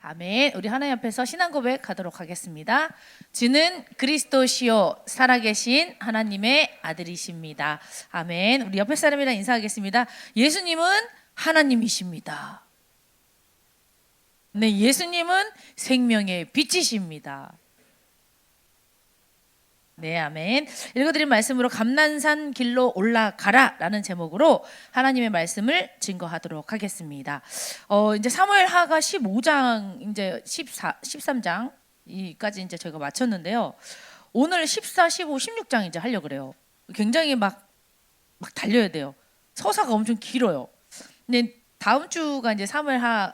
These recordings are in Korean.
아멘. 우리 하나님 앞에서 신앙 고백하도록 하겠습니다. 주는 그리스도시요 살아계신 하나님의 아들이십니다. 아멘. 우리 옆에 사람이랑 인사하겠습니다. 예수님은 하나님이십니다. 네, 예수님은 생명의 빛이십니다. 네, 아멘. 읽어드린 말씀으로 감난산 길로 올라가라 라는 제목으로 하나님의 말씀을 증거하도록 하겠습니다. 이제 사무엘하가 15장, 이제 13장까지 이제 제가 마쳤는데요. 오늘 14, 15, 16장 이제 하려고 그래요. 굉장히 막 달려야 돼요. 서사가 엄청 길어요. 근데 다음 주가 이제 사무엘하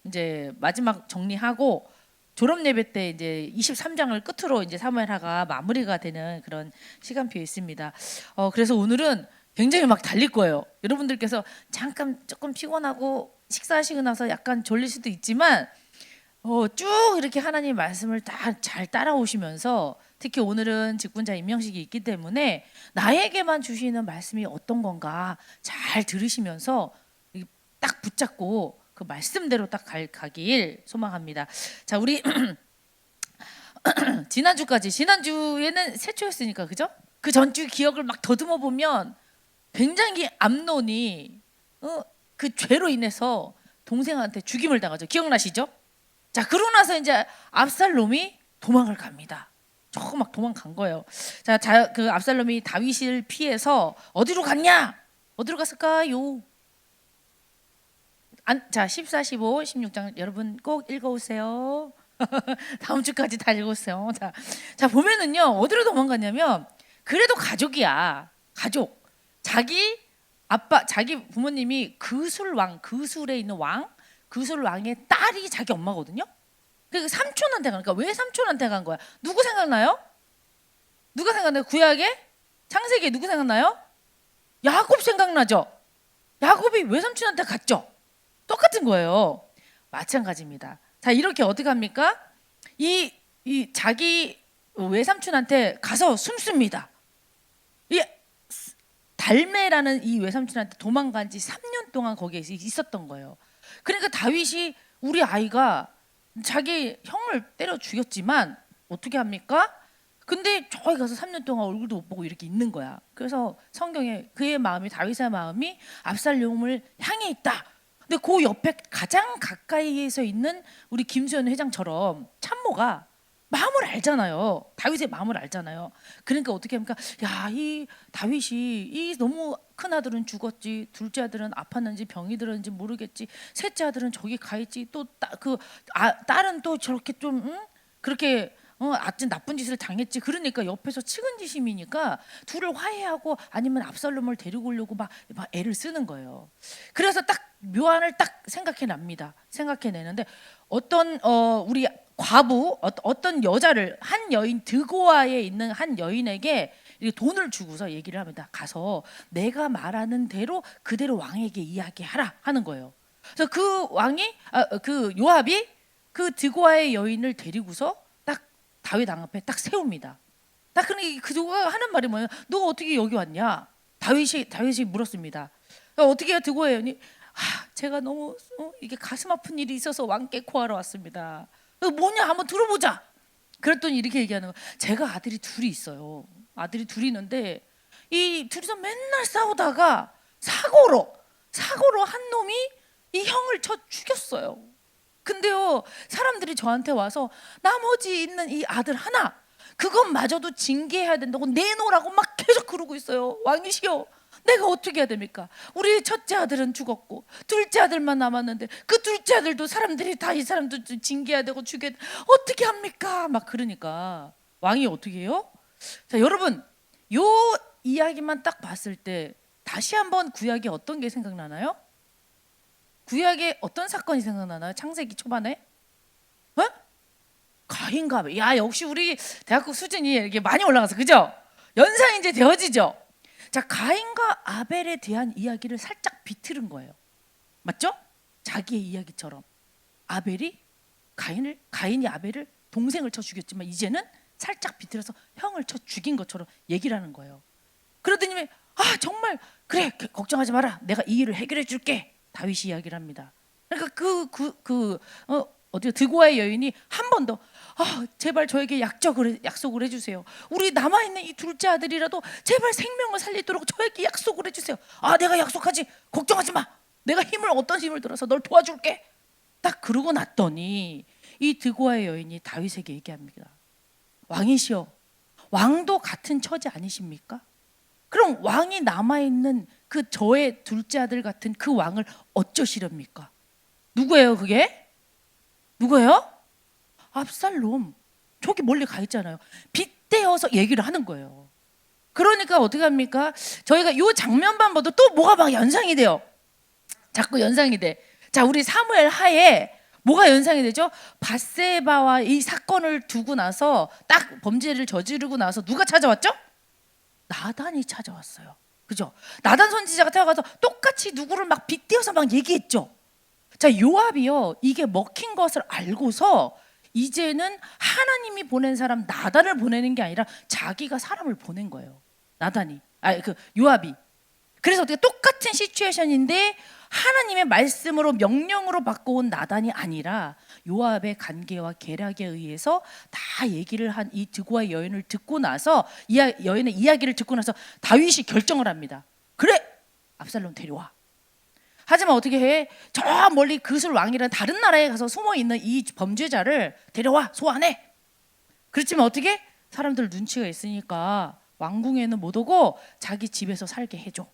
이제 마지막 정리하고 졸업 예배 때 이제 23장을 끝으로 이제 사무엘하가 마무리가 되는 그런 시간표에 있습니다. 그래서 오늘은 굉장히 막 달릴 거예요. 여러분들께서 잠깐 조금 피곤하고 식사하시고 나서 약간 졸릴 수도 있지만 쭉 이렇게 하나님 말씀을 다 잘 따라오시면서 특히 오늘은 직분자 임명식이 있기 때문에 나에게만 주시는 말씀이 어떤 건가 잘 들으시면서 딱 붙잡고 그 말씀대로 딱 가길 소망합니다. 자, 우리 지난주에는 세초였으니까 그죠? 그 전주 기억을 막 더듬어 보면 굉장히 암논이 그 죄로 인해서 동생한테 죽임을 당하죠. 기억나시죠? 자, 그러고 나서 이제 압살롬이 도망을 갑니다. 조금 막 도망간 거예요. 자, 그 압살롬이 다윗을 피해서 어디로 갔냐? 어디로 갔을까요? 자, 14, 15, 16장 여러분 꼭 읽어오세요. 다음 주까지 다 읽었어요. 자, 보면은요, 어디로 도망갔냐면 그래도 가족이야. 가족. 자기 아빠, 자기 부모님이 그술에 있는 왕, 그술 왕의 딸이 자기 엄마거든요. 그 삼촌한테 가니까 왜 삼촌한테 간 거야? 누구 생각나요? 누가 생각나요? 구약에 창세기에 누구 생각나요? 야곱 생각나죠? 야곱이 외삼촌한테 갔죠? 똑같은 거예요. 마찬가지입니다. 자, 이렇게 어떻게 합니까? 이 자기 외삼촌한테 가서 숨습니다. 이 달메라는 이 외삼촌한테 도망간 지 3년 동안 거기에 있었던 거예요. 그러니까 다윗이 우리 아이가 자기 형을 때려 죽였지만 어떻게 합니까? 근데 저기 가서 3년 동안 얼굴도 못 보고 이렇게 있는 거야. 그래서 성경에 그의 마음이, 다윗의 마음이 압살롬을 향해 있다. 근데 그 옆에 가장 가까이에서 있는 우리 김수현 회장처럼 참모가 마음을 알잖아요. 다윗의 마음을 알잖아요. 그러니까 어떻게 합니까? 야, 이 다윗이 이 너무 큰 아들은 죽었지, 둘째 아들은 아팠는지 병이 들었는지 모르겠지, 셋째 아들은 저기 가 있지, 또 딸은 또 저렇게 좀 그렇게 아주 나쁜 짓을 당했지. 그러니까 옆에서 측은지심이니까 둘을 화해하고 아니면 압살롬을 데리고 오려고 막 애를 쓰는 거예요. 그래서 딱 묘안을 딱 생각해냅니다. 생각해내는데 어떤 우리 과부 어떤 여자를 한 여인 드고아에 있는 한 여인에게 돈을 주고서 얘기를 합니다. 가서 내가 말하는 대로 그대로 왕에게 이야기하라 하는 거예요. 그래서 그 왕이 그 요압이 그 드고아의 여인을 데리고서 다윗 왕 앞에 딱 세웁니다. 딱 그러니 그가 하는 말이 뭐예요? 너가 어떻게 여기 왔냐? 다윗이 물었습니다. 어떻게 해야 드고 해요? 제가 너무 이게 가슴 아픈 일이 있어서 왕께 구하러 왔습니다. 뭐냐 한번 들어보자. 그랬더니 이렇게 얘기하는 거예요. 제가 아들이 둘이 있어요. 아들이 둘이 있는데 이 둘이서 맨날 싸우다가 사고로 한 놈이 이 형을 쳐 죽였어요. 근데요, 사람들이 저한테 와서 나머지 있는 이 아들 하나 그것마저도 징계해야 된다고 내놓으라고 막 계속 그러고 있어요. 왕이시여, 내가 어떻게 해야 됩니까? 우리 첫째 아들은 죽었고 둘째 아들만 남았는데 그 둘째 아들도 사람들이 다 이 사람도 징계해야 되고 죽여야 돼. 어떻게 합니까? 막 그러니까 왕이 어떻게 해요? 자, 여러분, 요 이야기만 딱 봤을 때 다시 한번 구약이 어떤 게 생각나나요? 구약에 어떤 사건이 생각나나요? 창세기 초반에? 가인과 아벨. 야, 역시 우리 대학교 수준이 이렇게 많이 올라가서 그죠? 연상이 이제 되어지죠? 자, 가인과 아벨에 대한 이야기를 살짝 비틀은 거예요. 맞죠? 자기의 이야기처럼 가인이 아벨을 동생을 쳐 죽였지만 이제는 살짝 비틀어서 형을 쳐 죽인 것처럼 얘기를 하는 거예요. 그러더니 정말 그래, 걱정하지 마라, 내가 이 일을 해결해 줄게. 다윗이 이야기를 합니다. 그러니까 어떻게 드고아의 여인이 한 번 더 제발 저에게 약속을 해주세요. 우리 남아있는 이 둘째 아들이라도 제발 생명을 살리도록 저에게 약속을 해주세요. 내가 약속하지. 걱정하지 마. 내가 어떤 힘을 들어서 널 도와줄게. 딱 그러고 났더니 이 드고아의 여인이 다윗에게 얘기합니다. 왕이시여, 왕도 같은 처지 아니십니까? 그럼 왕이 남아있는 그 저의 둘째 아들 같은 그 왕을 어쩌시렵니까? 누구예요 그게? 누구예요? 압살롬. 저기 멀리 가 있잖아요. 빗대어서 얘기를 하는 거예요. 그러니까 어떻게 합니까? 저희가 이 장면만 봐도 또 뭐가 막 연상이 돼요. 자꾸 연상이 돼. 자, 우리 사무엘 하에 뭐가 연상이 되죠? 밧세바와 이 사건을 두고 나서 딱 범죄를 저지르고 나서 누가 찾아왔죠? 나단이 찾아왔어요. 그죠? 나단 선지자가 찾아가서 똑같이 누구를 막 빗대어서 막 얘기했죠. 자, 요압이요, 이게 먹힌 것을 알고서 이제는 하나님이 보낸 사람 나단을 보내는 게 아니라 자기가 사람을 보낸 거예요. 나단이, 요압이. 그래서 어떻게 똑같은 시츄에이션인데 하나님의 말씀으로 명령으로 바꿔온 나단이 아니라 요압의 간계와 계략에 의해서 다 얘기를 한 이 드고아의 여인을 듣고 나서 여인의 이야기를 듣고 나서 다윗이 결정을 합니다. 그래, 압살롬 데려와. 하지만 어떻게 해? 저 멀리 그술 왕이라는 다른 나라에 가서 숨어 있는 이 범죄자를 데려와 소환해. 그렇지만 어떻게? 사람들 눈치가 있으니까 왕궁에는 못 오고 자기 집에서 살게 해줘.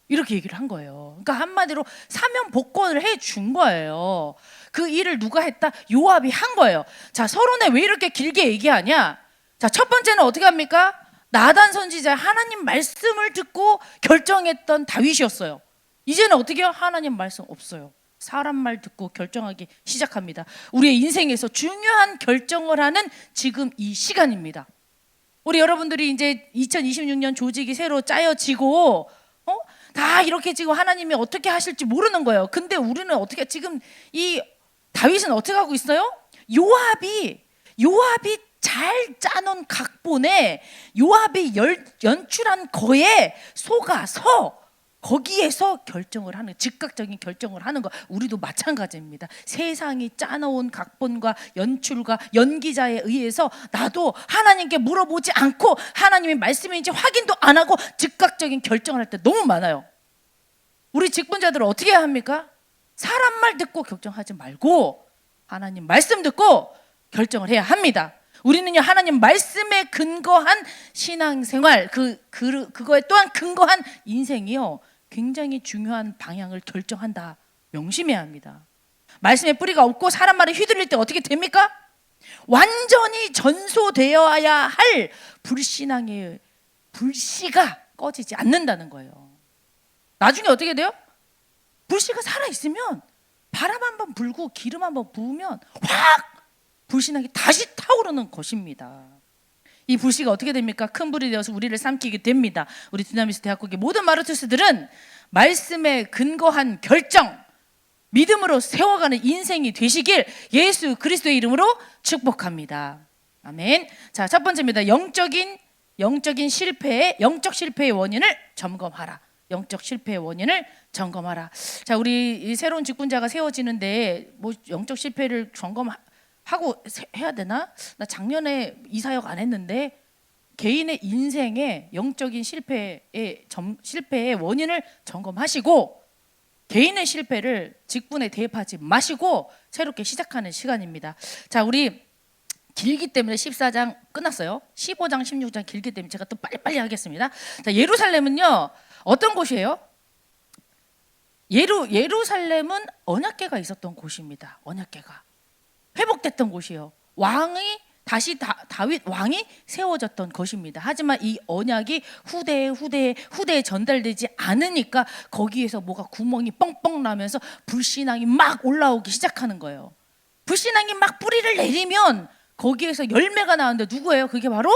이렇게 얘기를 한 거예요. 그러니까 한마디로 사면 복권을 해준 거예요. 그 일을 누가 했다? 요압이 한 거예요. 자, 서론에 왜 이렇게 길게 얘기하냐? 자, 첫 번째는 어떻게 합니까? 나단 선지자 하나님 말씀을 듣고 결정했던 다윗이었어요. 이제는 어떻게 해요? 하나님 말씀 없어요. 사람 말 듣고 결정하기 시작합니다. 우리의 인생에서 중요한 결정을 하는 지금 이 시간입니다. 우리 여러분들이 이제 2026년 조직이 새로 짜여지고 다 이렇게 지금 하나님이 어떻게 하실지 모르는 거예요. 근데 우리는 어떻게 지금 이 다윗은 어떻게 하고 있어요? 요압이 잘 짜놓은 각본에 요압이 연출한 거에 속아서 거기에서 결정을 하는, 즉각적인 결정을 하는 거. 우리도 마찬가지입니다. 세상이 짜놓은 각본과 연출과 연기자에 의해서 나도 하나님께 물어보지 않고 하나님의 말씀인지 확인도 안 하고 즉각적인 결정을 할 때 너무 많아요. 우리 직분자들은 어떻게 해야 합니까? 사람 말 듣고 결정하지 말고 하나님 말씀 듣고 결정을 해야 합니다. 우리는요, 하나님 말씀에 근거한 신앙생활, 그거에 또한 근거한 인생이요, 굉장히 중요한 방향을 결정한다. 명심해야 합니다. 말씀에 뿌리가 없고 사람 말에 휘둘릴 때 어떻게 됩니까? 완전히 전소되어야 할 불신앙의 불씨가 꺼지지 않는다는 거예요. 나중에 어떻게 돼요? 불씨가 살아있으면 바람 한번 불고 기름 한번 부으면 확 불신앙이 다시 타오르는 것입니다. 이 불씨가 어떻게 됩니까? 큰 불이 되어서 우리를 삼키게 됩니다. 우리 두나미스 대학국의 모든 마르투스들은 말씀에 근거한 결정, 믿음으로 세워가는 인생이 되시길 예수 그리스도의 이름으로 축복합니다. 아멘. 자, 첫 번째입니다. 영적 실패의 원인을 점검하라. 영적 실패의 원인을 점검하라. 자, 우리 이 새로운 직분자가 세워지는데 뭐 영적 실패를 점검하고 해야 되나? 나 작년에 이사역 안 했는데 개인의 인생의 영적인 실패의 원인을 점검하시고 개인의 실패를 직분에 대입하지 마시고 새롭게 시작하는 시간입니다. 자, 우리 길기 때문에 14장 끝났어요. 15장, 16장 길기 때문에 제가 또 빨리빨리 하겠습니다. 자, 예루살렘은요, 어떤 곳이에요? 예루살렘은 언약궤가 있었던 곳입니다. 언약궤가 회복됐던 곳이에요. 다윗 왕이 세워졌던 것입니다. 하지만 이 언약이 후대에 전달되지 않으니까 거기에서 뭐가 구멍이 뻥뻥 나면서 불신앙이 막 올라오기 시작하는 거예요. 불신앙이 막 뿌리를 내리면 거기에서 열매가 나오는데 누구예요? 그게 바로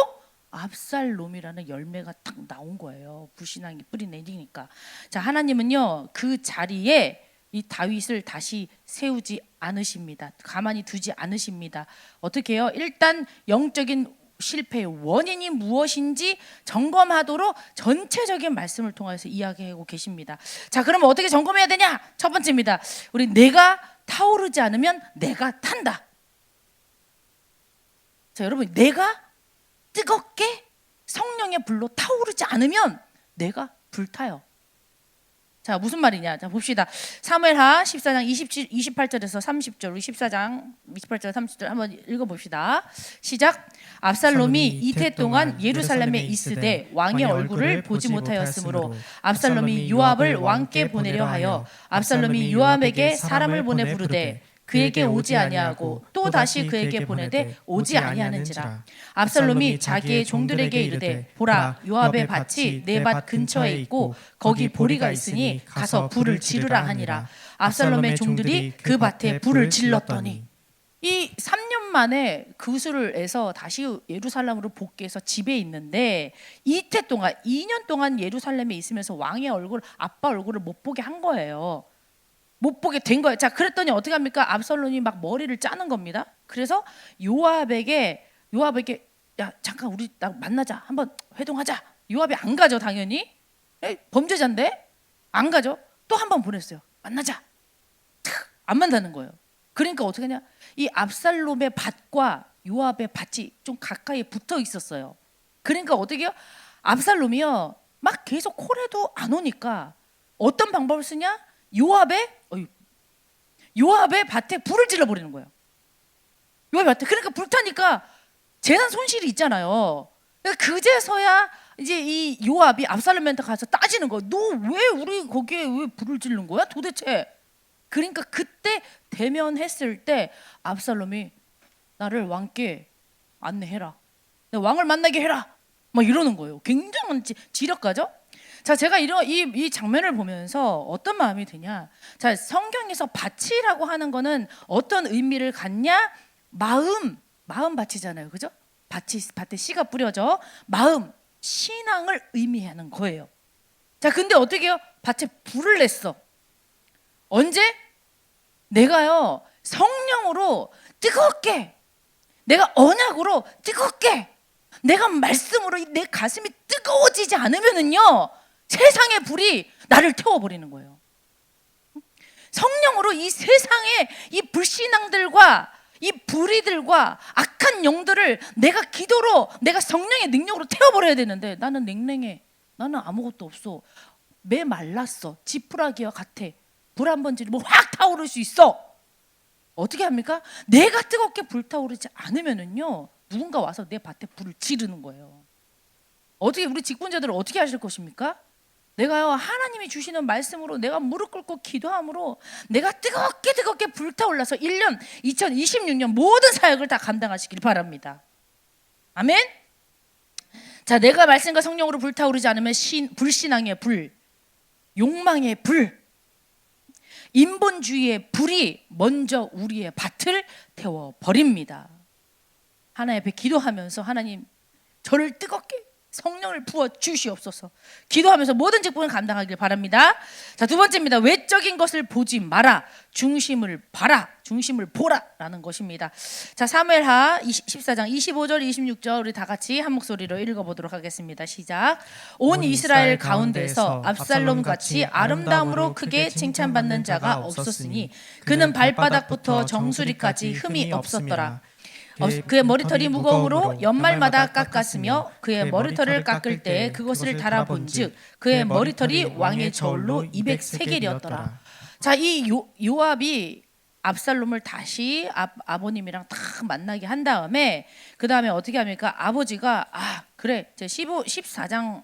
압살롬이라는 열매가 딱 나온 거예요. 불신앙이 뿌리 내리니까. 자, 하나님은요, 그 자리에 이 다윗을 다시 세우지 않으십니다. 가만히 두지 않으십니다. 어떻게 해요? 일단 영적인 실패의 원인이 무엇인지 점검하도록 전체적인 말씀을 통해서 이야기하고 계십니다. 자, 그러면 어떻게 점검해야 되냐? 첫 번째입니다. 우리 내가 타오르지 않으면 내가 탄다. 자, 여러분, 내가 뜨겁게 성령의 불로 타오르지 않으면 내가 불타요. 자, 무슨 말이냐? 자, 봅시다. 사무엘하 14장 28절에서 30절, 우리 14장 28절 30절 한번 읽어봅시다. 시작. 압살롬이 이태 동안 예루살렘에 있으되 왕의 얼굴을 보지 못하였으므로 압살롬이 요압을 왕께 보내려 하여 압살롬이 요압에게 사람을 보내 부르되 그에게 오지 아니하고 또 다시 그에게 보내되 오지 아니하는지라. 압살롬이 자기의 종들에게 이르되 보라, 요압의 밭이 내 밭 근처에 있고 거기 보리가 있으니 가서 불을 지르라 하니라. 압살롬의 종들이 그 밭에 불을 질렀더니, 이 3년 만에 그술에서 다시 예루살렘으로 복귀해서 집에 있는데 이태 동안 2년 동안 예루살렘에 있으면서 왕의 얼굴, 아빠 얼굴을 못 보게 한 거예요. 못 보게 된 거예요. 자, 그랬더니 어떻게 합니까? 압살롬이 막 머리를 짜는 겁니다. 그래서 요압에게 야, 잠깐 우리 나 만나자, 한번 회동하자. 요압이 안 가죠, 당연히. 범죄자인데 안 가죠. 또 한 번 보냈어요. 만나자. 안 만나는 거예요. 그러니까 어떻게 하냐? 이 압살롬의 밭과 요압의 밭이 좀 가까이 붙어 있었어요. 그러니까 어떻게 해요? 압살롬이요, 막 계속 콜해도 안 오니까 어떤 방법을 쓰냐? 요압의 밭에 불을 질러 버리는 거예요. 요압의 밭에. 그러니까 불타니까 재산 손실이 있잖아요. 그러니까 그제서야 이제 이 요압이 압살롬한테 가서 따지는 거예요. 너 왜 우리 거기에 왜 불을 지른 거야 도대체? 그러니까 그때 대면했을 때 압살롬이 나를 왕께 안내해라, 내 왕을 만나게 해라, 막 이러는 거예요. 굉장한 지력가죠. 자, 제가 이 장면을 보면서 어떤 마음이 드냐? 자, 성경에서 밭이라고 하는 거는 어떤 의미를 갖냐? 마음 밭이잖아요, 그죠? 밭에 씨가 뿌려져 마음, 신앙을 의미하는 거예요. 자, 근데 어떻게 해요? 밭에 불을 냈어. 언제? 내가요 성령으로 뜨겁게, 내가 언약으로 뜨겁게, 내가 말씀으로 내 가슴이 뜨거워지지 않으면은요 세상의 불이 나를 태워버리는 거예요. 성령으로 이 세상의 이 불신앙들과 이 불의들과 악한 영들을 내가 기도로, 내가 성령의 능력으로 태워버려야 되는데 나는 냉랭해, 나는 아무것도 없어, 메말랐어, 지푸라기와 같아, 불 한 번 지르면 확 타오를 수 있어. 어떻게 합니까? 내가 뜨겁게 불타오르지 않으면은요 누군가 와서 내 밭에 불을 지르는 거예요. 어떻게, 우리 직분자들은 어떻게 하실 것입니까? 내가요 하나님이 주시는 말씀으로 내가 무릎 꿇고 기도함으로 내가 뜨겁게 불타올라서 1년 2026년 모든 사역을 다 감당하시길 바랍니다. 아멘. 자, 내가 말씀과 성령으로 불타오르지 않으면 불신앙의 불, 욕망의 불, 인본주의의 불이 먼저 우리의 밭을 태워버립니다. 하나님 앞에 기도하면서 하나님 저를 뜨겁게 성령을 부어 주시옵소서 기도하면서 모든 직분을 감당하길 바랍니다. 자, 두 번째입니다. 외적인 것을 보지 마라, 중심을 봐라, 중심을 보라라는 것입니다. 자, 사무엘하 14장 25절 26절 우리 다 같이 한 목소리로 읽어보도록 하겠습니다. 시작. 온 이스라엘 가운데서 압살롬 같이 아름다움으로 크게 칭찬받는 자가 없었으니 그는 발바닥부터 정수리까지 흠이 없었더라. 그의 머리털이 무거움으로 연말마다 깎았으며 그의 머리털을 깎을 때 그것을 달아본즉 그의 머리털이 왕의 저울로 200세겔이었더라. 자, 이 요압이 압살롬을 다시 아버님이랑 딱 만나게 한 다음에 그 다음에 어떻게 합니까? 아버지가 그래, 14장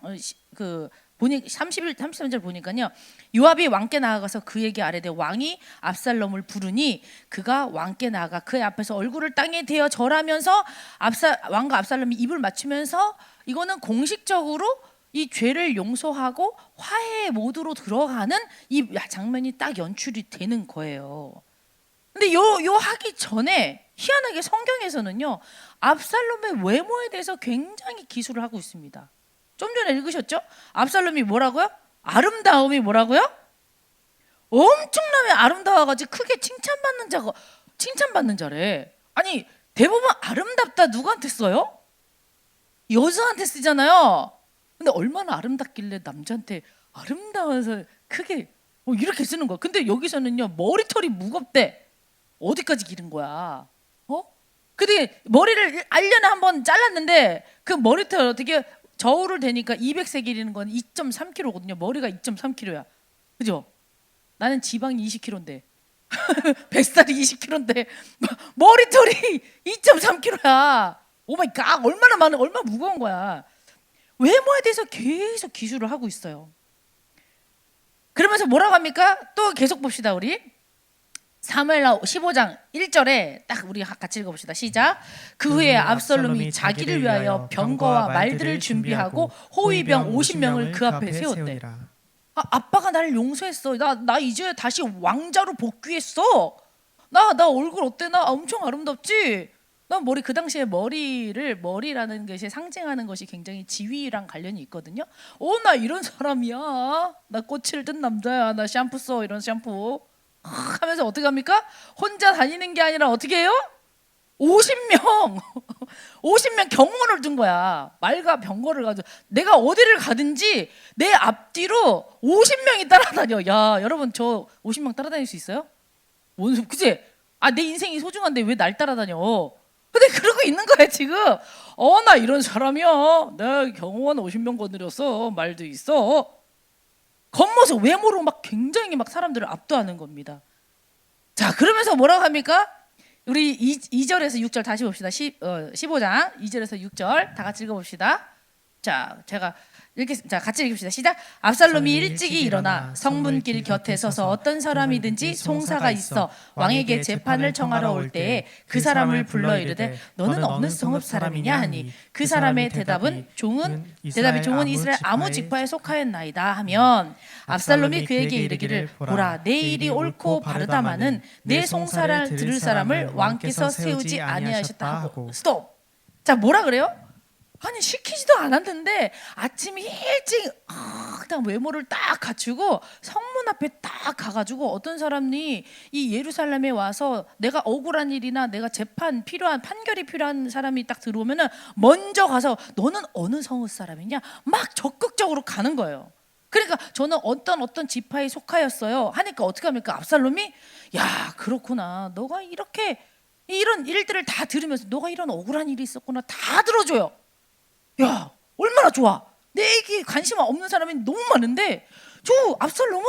보니 33절 보니까요 요압이 왕께 나아가서 그에게 아뢰되 왕이 압살롬을 부르니 그가 왕께 나아가 그의 앞에서 얼굴을 땅에 대어 절하면서 왕과 압살롬이 입을 맞추면서 이거는 공식적으로 이 죄를 용서하고 화해 모드로 들어가는 이 장면이 딱 연출이 되는 거예요. 근데 요 하기 전에 희한하게 성경에서는요 압살롬의 외모에 대해서 굉장히 기술을 하고 있습니다. 좀 전에 읽으셨죠? 압살롬이 뭐라고요? 아름다움이 뭐라고요? 엄청나게 아름다워가지고 크게 칭찬받는 자래. 아니, 대부분 아름답다 누구한테 써요? 여자한테 쓰잖아요. 근데 얼마나 아름답길래 남자한테 아름다워서 크게 이렇게 쓰는 거야. 근데 여기서는요 머리털이 무겁대. 어디까지 기른 거야? 근데 머리를 1년에 한 번 잘랐는데 그 머리털 어떻게 저울을 대니까 200세 기리는 건 2.3kg거든요. 머리가 2.3kg야. 그죠? 나는 지방이 20kg인데 뱃살이 20kg인데 머리털이 2.3kg야. 오 마이 갓. 얼마나 무거운 거야. 외모에 대해서 계속 기술을 하고 있어요. 그러면서 뭐라고 합니까? 또 계속 봅시다 우리. 사무엘하 15장 1절에 딱 우리 같이 읽어봅시다. 시작. 그 후에 압살롬이 자기를 위하여 병거와 말들을 준비하고 호위병 50명을 그 앞에 세웠대. 아빠가 나를 용서했어. 나 이제 다시 왕자로 복귀했어. 나 얼굴 어때? 나 엄청 아름답지? 나 머리 그 당시에 머리라는 것이 상징하는 것이 굉장히 지위랑 관련이 있거든요. 나 이런 사람이야. 나 꽃을 든 남자야. 나 샴푸 써. 이런 샴푸. 하면서 어떻게 합니까? 혼자 다니는 게 아니라 어떻게 해요? 50명 50명 경호원을 둔 거야. 말과 병거를 가지고 내가 어디를 가든지 내 앞뒤로 50명이 따라다녀. 야 여러분 저 50명 따라다닐 수 있어요? 뭔 그치? 내 인생이 소중한데 왜 날 따라다녀? 근데 그러고 있는 거야 지금. 나 이런 사람이야. 내가 경호원 50명 거느렸어. 말도 있어. 겉모습 외모로 막 굉장히 막 사람들을 압도하는 겁니다. 자 그러면서 뭐라고 합니까? 우리 2절에서 6절 다시 봅시다. 15장 2절에서 6절 다 같이 읽어봅시다. 자 제가 자 같이 읽읍시다. 시작. 압살롬이 일찍이 일어나 성문길 곁에 서서 어떤 사람이든지 송사가 있어 왕에게 재판을 청하러 올 때에 그 사람을 불러 이르되 너는 어느 성읍 사람이냐 하니 그 사람의 대답이 종은 이스라엘 아무 지파에 속하였나이다 하면 압살롬이 그에게 이르기를 보라 내 일이 옳고 바르다마는 내 송사를 들을 사람을 왕께서 세우지 아니하셨다 하고 스톱. 자 뭐라 그래요? 아니 시키지도 않았는데 아침 일찍 그냥 외모를 딱 갖추고 성문 앞에 딱 가가지고 어떤 사람이 이 예루살렘에 와서 내가 억울한 일이나 내가 판결이 필요한 사람이 딱 들어오면은 먼저 가서 너는 어느 성읍 사람이냐 막 적극적으로 가는 거예요. 그러니까 저는 어떤 지파에 속하였어요 하니까 어떻게 합니까? 압살롬이 야 그렇구나 너가 이렇게 이런 일들을 다 들으면서 너가 이런 억울한 일이 있었구나 다 들어줘요. 야 얼마나 좋아. 내게 관심 없는 사람이 너무 많은데 저 압살롬은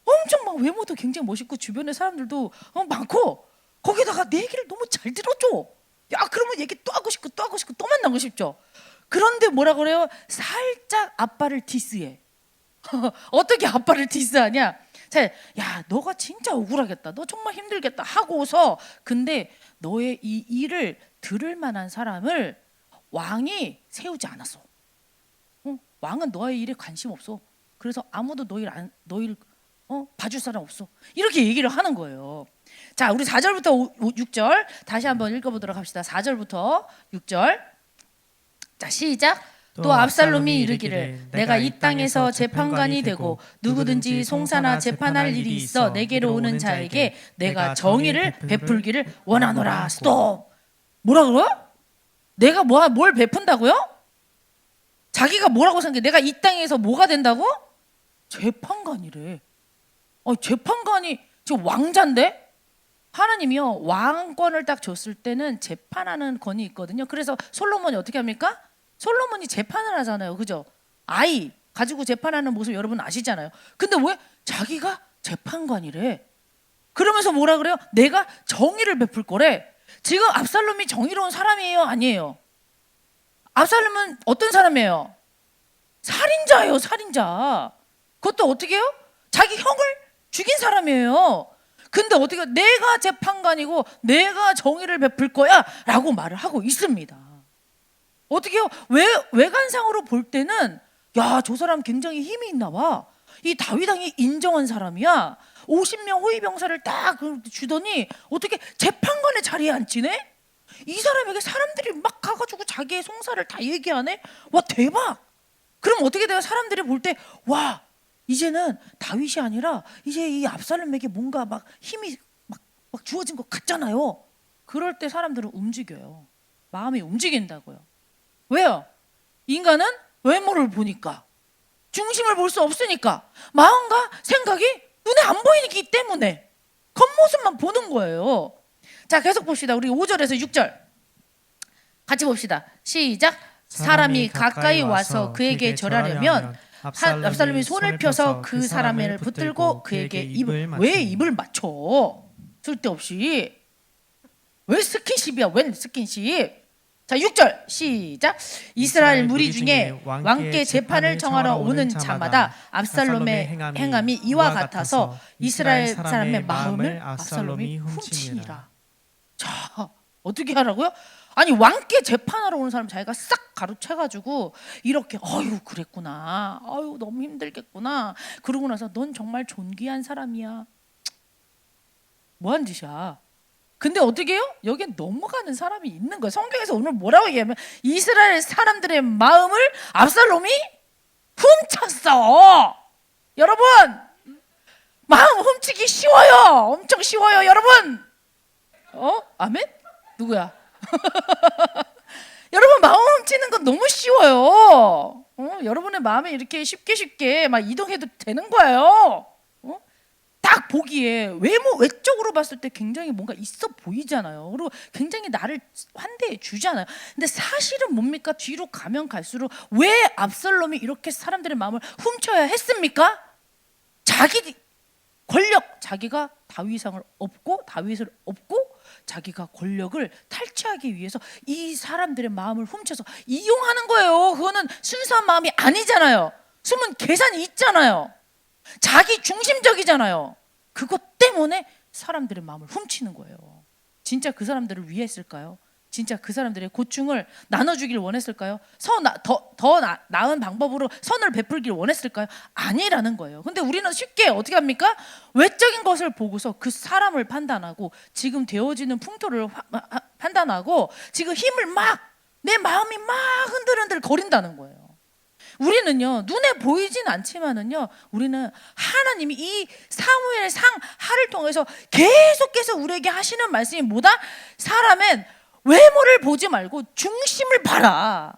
엄청 막 외모도 굉장히 멋있고 주변에 사람들도 많고 거기다가 내 얘기를 너무 잘 들어줘. 야 그러면 얘기 또 하고 싶고 또 만나고 싶죠. 그런데 뭐라 그래요? 살짝 아빠를 디스해. 어떻게 아빠를 디스하냐? 야 너가 진짜 억울하겠다. 너 정말 힘들겠다 하고서 근데 너의 이 일을 들을 만한 사람을 왕이 세우지 않았어. 왕은 너의 일에 관심 없어. 그래서 아무도 너 일 봐줄 사람 없어. 이렇게 얘기를 하는 거예요. 자, 우리 4절부터 6절 다시 한번 읽어보도록 합시다. 4절부터 6절. 자, 시작. 또 압살롬이 이르기를 내가 이 땅에서 재판관이 되고 누구든지 송사나 재판할 일이 있어 내게로 오는 자에게 내가 정의를 베풀기를 원하노라. 스톱. 뭐라 그래요? 내가 뭘 베푼다고요? 자기가 뭐라고 생각해? 내가 이 땅에서 뭐가 된다고? 재판관이래. 재판관이 저 왕자인데? 하나님이요 왕권을 딱 줬을 때는 재판하는 권이 있거든요. 그래서 솔로몬이 어떻게 합니까? 솔로몬이 재판을 하잖아요. 그죠? 아이 가지고 재판하는 모습 여러분 아시잖아요. 근데 왜 자기가 재판관이래? 그러면서 뭐라 그래요? 내가 정의를 베풀 거래. 지금 압살롬이 정의로운 사람이에요? 아니에요? 압살롬은 어떤 사람이에요? 살인자예요. 살인자. 그것도 어떻게 해요? 자기 형을 죽인 사람이에요. 근데 어떻게 내가 재판관이고 내가 정의를 베풀 거야 라고 말을 하고 있습니다. 어떻게 해요? 외관상으로 볼 때는 야, 저 사람 굉장히 힘이 있나 봐. 이 다윗 왕이 인정한 사람이야. 50명 호위병사를 딱 주더니 어떻게 재판관의 자리에 앉히네? 이 사람에게 사람들이 막 가가지고 자기의 송사를 다 얘기하네? 와 대박! 그럼 어떻게 돼요? 사람들이 볼 때 와 이제는 다윗이 아니라 이제 이 압살롬에게 뭔가 막 힘이 막 주어진 것 같잖아요. 그럴 때 사람들은 움직여요. 마음이 움직인다고요. 왜요? 인간은 외모를 보니까 중심을 볼 수 없으니까 마음과 생각이 눈에 안 보이기 때문에 겉모습만 보는 거예요. 자 계속 봅시다. 우리 5절에서 6절 같이 봅시다. 시작. 사람이 가까이 와서 그에게 절하려면 압살롬이 손을 펴서 그 사람을 붙들고 그에게 왜 입을 맞춰? 쓸데없이. 왜 스킨십이야? 웬 스킨십? 자, 6절 시작. 이스라엘 무리 중에 왕께 재판을 청하러 오는 자마다 압살롬의 행함이 이와 같아서 이스라엘 사람의 마음을 압살롬이 훔치니라. 자, 어떻게 하라고요? 아니, 왕께 재판하러 오는 사람 자기가 싹 가로채가지고 이렇게 어유 그랬구나, 어유 너무 힘들겠구나, 그러고 나서 넌 정말 존귀한 사람이야. 뭐한 짓이야? 근데 어떻게 해요? 여기에 넘어가는 사람이 있는 거예요. 성경에서 오늘 뭐라고 얘기하면 이스라엘 사람들의 마음을 압살롬이 훔쳤어. 여러분, 마음 훔치기 쉬워요. 엄청 쉬워요, 여러분. 아멘? 누구야? 여러분, 마음 훔치는 건 너무 쉬워요. 여러분의 마음에 이렇게 쉽게 막 이동해도 되는 거예요. 딱 보기에 외적으로 봤을 때 굉장히 뭔가 있어 보이잖아요. 그리고 굉장히 나를 환대해 주잖아요. 근데 사실은 뭡니까? 뒤로 가면 갈수록 왜 압살롬이 이렇게 사람들의 마음을 훔쳐야 했습니까? 자기 권력, 자기가 다윗을 업고 자기가 권력을 탈취하기 위해서 이 사람들의 마음을 훔쳐서 이용하는 거예요. 그거는 순수한 마음이 아니잖아요. 숨은 계산이 있잖아요. 자기 중심적이잖아요. 그것 때문에 사람들의 마음을 훔치는 거예요. 진짜 그 사람들을 위해 했을까요? 진짜 그 사람들의 고충을 나눠주길 원했을까요? 더 나은 방법으로 선을 베풀길 원했을까요? 아니라는 거예요. 근데 우리는 쉽게 어떻게 합니까? 외적인 것을 보고서 그 사람을 판단하고 지금 되어지는 풍토를 판단하고 지금 힘을 내 마음이 막 흔들흔들 거린다는 거예요. 우리는요, 눈에 보이진 않지만은요, 우리는 하나님이 이 사무엘 상하를 통해서 계속해서 우리에게 하시는 말씀이 뭐다? 사람은 외모를 보지 말고 중심을 봐라.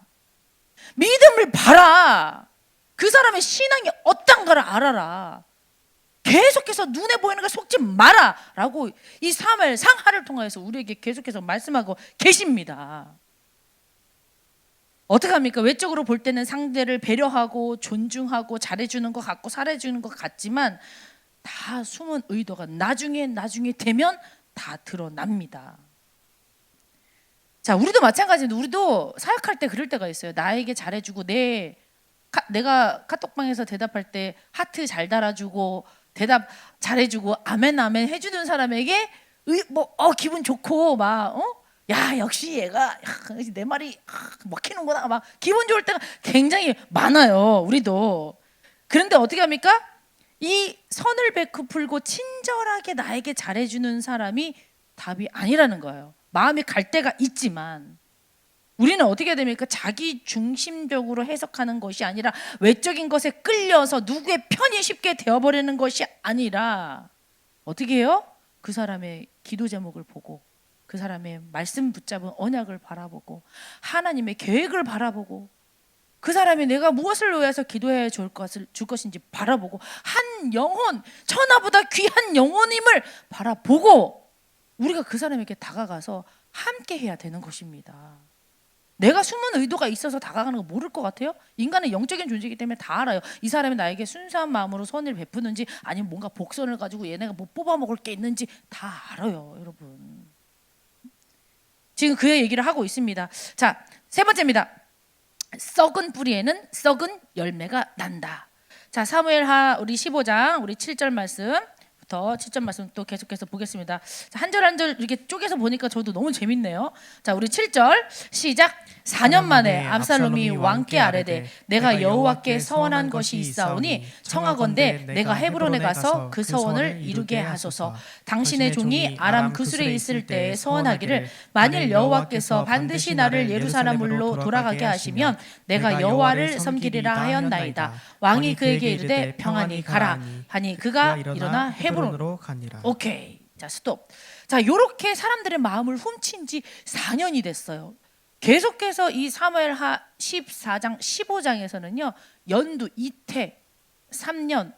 믿음을 봐라. 그 사람의 신앙이 어떤가를 알아라. 계속해서 눈에 보이는 걸 속지 마라 라고 이 사무엘 상하를 통해서 우리에게 계속해서 말씀하고 계십니다. 어떻게 합니까? 외적으로 볼 때는 상대를 배려하고 존중하고 잘해주는 것 같고 살해주는 것 같지만 다 숨은 의도가 나중에 되면 다 드러납니다. 자, 우리도 마찬가지인데 우리도 사역할 때 그럴 때가 있어요. 나에게 잘해주고 내가 카톡방에서 대답할 때 하트 잘 달아주고 대답 잘해주고 아멘 해주는 사람에게 기분 좋고 야, 역시 얘가 내 말이 먹히는구나, 막 기분 좋을 때가 굉장히 많아요, 우리도. 그런데 어떻게 합니까? 이 선을 베풀고 친절하게 나에게 잘해주는 사람이 답이 아니라는 거예요. 마음이 갈 때가 있지만 우리는 어떻게 됩니까? 자기 중심적으로 해석하는 것이 아니라 외적인 것에 끌려서 누구의 편이 쉽게 되어버리는 것이 아니라 어떻게 해요? 그 사람의 기도 제목을 보고 그 사람의 말씀 붙잡은 언약을 바라보고 하나님의 계획을 바라보고 그 사람이 내가 무엇을 위해서 기도해 줄 것인지 바라보고 한 영혼, 천하보다 귀한 영혼임을 바라보고 우리가 그 사람에게 다가가서 함께 해야 되는 것입니다. 내가 숨은 의도가 있어서 다가가는 거 모를 것 같아요? 인간은 영적인 존재이기 때문에 다 알아요. 이 사람이 나에게 순수한 마음으로 선을 베푸는지 아니면 뭔가 복선을 가지고 얘네가 뭐 뽑아먹을 게 있는지 다 알아요, 여러분. 지금 그 얘기를 하고 있습니다. 자, 세 번째입니다. 썩은 뿌리에는 썩은 열매가 난다. 자, 사무엘하 우리 15장 우리 7절 말씀부터 7절 말씀 또 계속해서 보겠습니다. 한 절 한 절 이렇게 쪼개서 보니까 저도 너무 재밌네요. 자, 우리 7절 시작. 4년 만에 압살롬이 왕께 아뢰되 내가 여호와께 서원한 것이 있사오니 청하건대 내가 헤브론에 가서 그 서원을 이루게 하소서. 당신의 종이 아람 그술에 있을 때에 서원하기를 만일 여호와께서 반드시 나를 예루살렘으로 돌아가게 하시면 내가 여호와를 섬기리라 하였나이다. 왕이 그에게 이르되 평안히 가라 하니 그가 일어나 헤브론으로 가니라. 오케이, 자 스톱. 자, 요렇게 사람들의 마음을 훔친 지 4년이 됐어요. 계속해서 이 사무엘하 14장 15장에서는요 연두, 이태, 3년,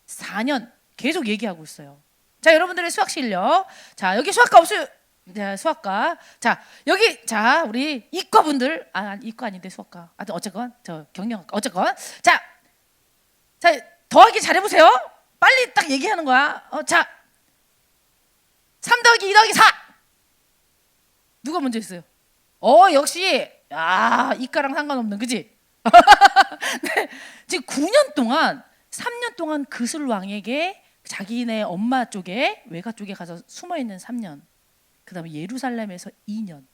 4년 계속 얘기하고 있어요. 자, 여러분들의 수학 실력. 자, 여기 수학과 없어요. 자, 수학과. 자, 여기 자, 우리 이과 분들, 이과 아닌데 수학과. 어쨌건 저 경영학과. 어쨌건 자, 더하기 잘해 보세요. 빨리 딱 얘기하는 거야. 자, 3 더하기 2 더하기 4. 누가 먼저 했어요? 역시 이과랑 상관없는, 그지? 네, 지금 9년 동안 3년 동안 그술 왕에게 자기네 엄마 쪽에 외가 쪽에 가서 숨어 있는 3년. 그다음에 예루살렘에서 2년.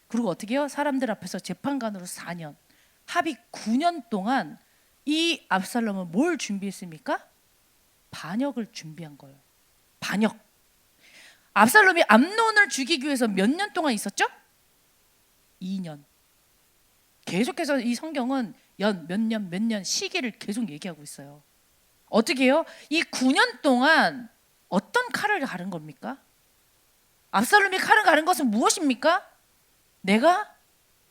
그리고 어떻게 해요? 사람들 앞에서 재판관으로 4년. 합이 9년 동안 이 압살롬은 뭘 준비했습니까? 반역을 준비한 거예요. 반역. 압살롬이 암논을 죽이기 위해서 몇 년 동안 있었죠? 2년. 계속해서 이 성경은 몇 년 시기를 계속 얘기하고 있어요. 어떻게 해요? 이 9년 동안 어떤 칼을 가른 겁니까? 압살롬이 칼을 가른 것은 무엇입니까? 내가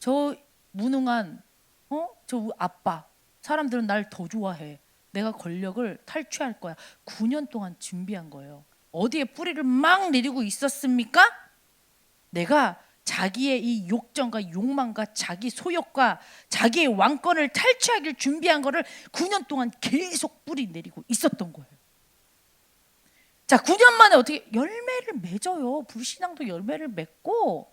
저 무능한 저 아빠, 사람들은 날 더 좋아해. 내가 권력을 탈취할 거야. 9년 동안 준비한 거예요. 어디에 뿌리를 막 내리고 있었습니까? 내가 자기의 이 욕정과 욕망과 자기 소욕과 자기의 왕권을 탈취하길 준비한 거를 9년 동안 계속 뿌리 내리고 있었던 거예요. 자, 9년 만에 어떻게 열매를 맺어요. 불신앙도 열매를 맺고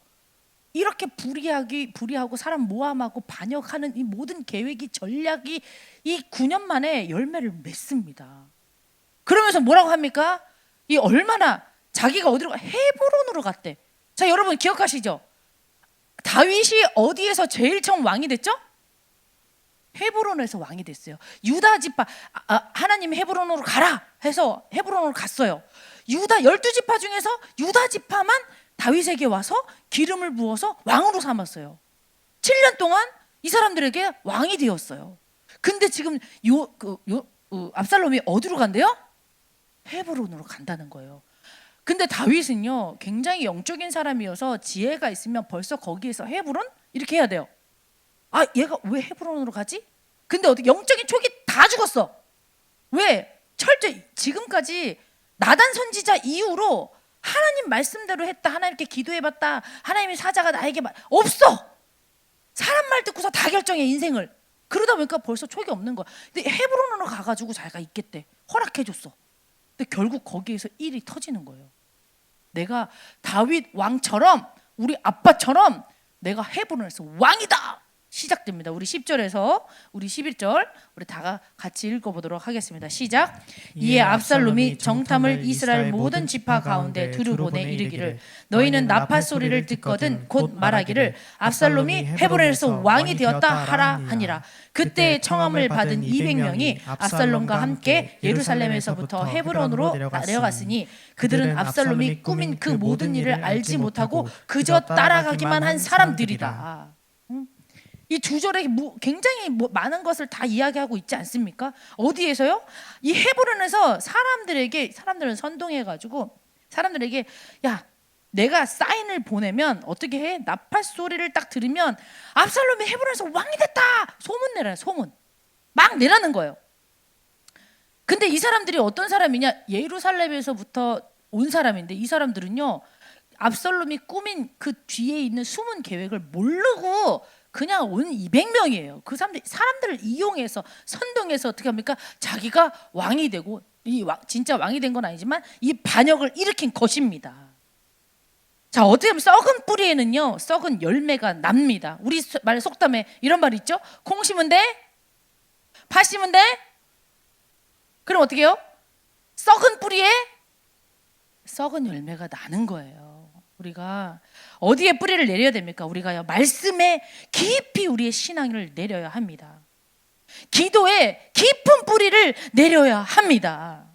이렇게 불의하고 사람 모함하고 반역하는 이 모든 계획이 전략이 이 9년 만에 열매를 맺습니다. 그러면서 뭐라고 합니까? 이 얼마나 자기가 어디로 헤브론으로 갔대. 자, 여러분 기억하시죠? 다윗이 어디에서 제일 처음 왕이 됐죠? 헤브론에서 왕이 됐어요. 유다 지파 하나님이 헤브론으로 가라 해서 헤브론으로 갔어요. 유다 12지파 중에서 유다 지파만 다윗에게 와서 기름을 부어서 왕으로 삼았어요. 7년 동안 이 사람들에게 왕이 되었어요. 근데 지금 압살롬이 어디로 간대요? 헤브론으로 간다는 거예요. 근데 다윗은요 굉장히 영적인 사람이어서 지혜가 있으면 벌써 거기에서 헤브론? 이렇게 해야 돼요. 얘가 왜 헤브론으로 가지? 근데 어떻게 영적인 촉이 다 죽었어. 왜? 철저히 지금까지 나단 선지자 이후로 하나님 말씀대로 했다, 하나님께 기도해봤다, 하나님의 사자가 나에게 없어. 사람 말 듣고서 다 결정해 인생을. 그러다 보니까 벌써 촉이 없는 거야. 근데 헤브론으로 가가지고 자기가 있겠대. 허락해줬어. 근데 결국 거기에서 일이 터지는 거예요. 내가 다윗 왕처럼 우리 아빠처럼 내가 헤브론에서 왕이다 시작됩니다. 우리 10절에서 우리 11절 우리 다 같이 읽어보도록 하겠습니다. 시작. 이에 압살롬이 정탐을 이스라엘 모든 지파 가운데 두루 보내 이르기를 너희는 나팔 소리를 듣거든 곧 말하기를 압살롬이 헤브론에서 왕이 되었다 하라 하니라. 그때 청함을 받은 200명이 압살롬과 함께 예루살렘에서부터 헤브론으로 내려갔으니 그들은 압살롬이 꾸민 그 모든 일을 알지 못하고 그저 따라가기만 한 사람들이다. 이 두 절에 굉장히 많은 것을 다 이야기하고 있지 않습니까? 어디에서요? 이 헤브론에서 사람들은 선동해가지고 사람들에게 야, 내가 사인을 보내면 어떻게 해? 나팔 소리를 딱 들으면 압살롬이 헤브론에서 왕이 됐다! 소문 내라요. 소문 막 내라는 거예요. 근데 이 사람들이 어떤 사람이냐? 예루살렘에서부터 온 사람인데 이 사람들은요 압살롬이 꾸민 그 뒤에 있는 숨은 계획을 모르고 그냥 온 200명이에요. 그 사람들을 이용해서 선동해서 어떻게 합니까? 자기가 왕이 되고 진짜 왕이 된 건 아니지만 이 반역을 일으킨 것입니다. 자, 어떻게 하면 썩은 뿌리에는요 썩은 열매가 납니다. 우리 말 속담에 이런 말 있죠? 콩 심은 데 팥 심은 데 그럼 어떻게 해요? 썩은 뿌리에 썩은 열매가 나는 거예요. 우리가 어디에 뿌리를 내려야 됩니까? 우리가 말씀에 깊이 우리의 신앙을 내려야 합니다. 기도에 깊은 뿌리를 내려야 합니다.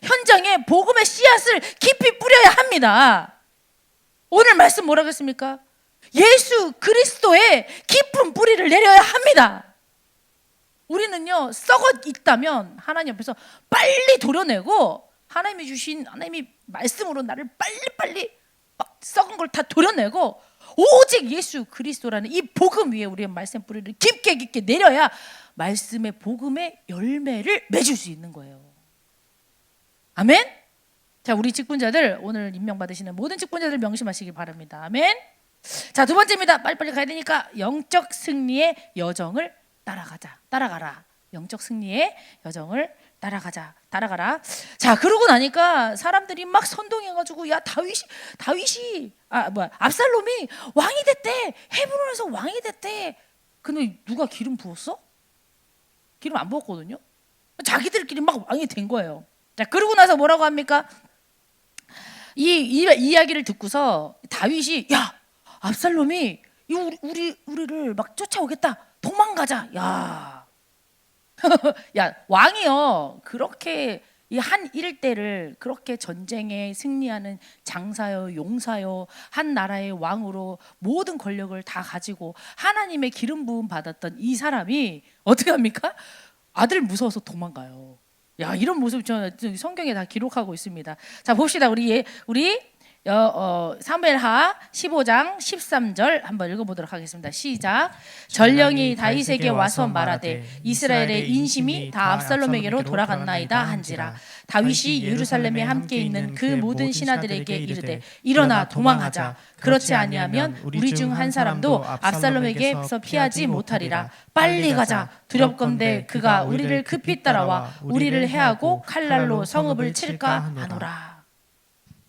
현장에 복음의 씨앗을 깊이 뿌려야 합니다. 오늘 말씀 뭐라고 했습니까? 예수 그리스도에 깊은 뿌리를 내려야 합니다. 우리는요 썩어 있다면 하나님 앞에서 빨리 도려내고 하나님이 주신 하나님이 말씀으로 나를 빨리 막 썩은 걸 다 도려내고 오직 예수 그리스도라는 이 복음 위에 우리의 말씀 뿌리를 깊게 내려야 말씀의 복음의 열매를 맺을 수 있는 거예요. 아멘? 자, 우리 직분자들 오늘 임명받으시는 모든 직분자들 명심하시기 바랍니다. 아멘. 자, 두 번째입니다. 빨리빨리 가야 되니까 영적 승리의 여정을 따라가라. 영적 승리의 여정을 따라가라. 자, 그러고 나니까 사람들이 막 선동해가지고 야 다윗이 압살롬이 왕이 됐대. 헤브론에서 왕이 됐대. 근데 누가 기름 부었어? 기름 안 부었거든요. 자기들끼리 막 왕이 된 거예요. 자, 그러고 나서 뭐라고 합니까? 이 이야기를 듣고서 다윗이 야 압살롬이 우리를 막 쫓아오겠다. 도망가자. 야, 야 왕이요 그렇게 이 한 일대를 그렇게 전쟁에 승리하는 장사요 용사요 한 나라의 왕으로 모든 권력을 다 가지고 하나님의 기름 부음 받았던 이 사람이 어떻게 합니까? 아들 무서워서 도망가요. 야, 이런 모습 저 성경에 다 기록하고 있습니다. 자, 봅시다. 우리 사무엘하 15장 13절 한번 읽어보도록 하겠습니다. 시작. 전령이 다윗에게 와서 말하되 이스라엘의 인심이 다 압살롬에게로 돌아갔나이다 한지라. 다윗이 예루살렘에 함께 있는 그 모든 신하들에게 이르되 일어나 도망하자. 그렇지 아니하면 우리 중 한 사람도 압살롬에게서 피하지 못하리라. 빨리 가자. 두렵건대 그가 우리를 급히 따라와 우리를 해하고 칼날로 성읍을 칠까 하노라.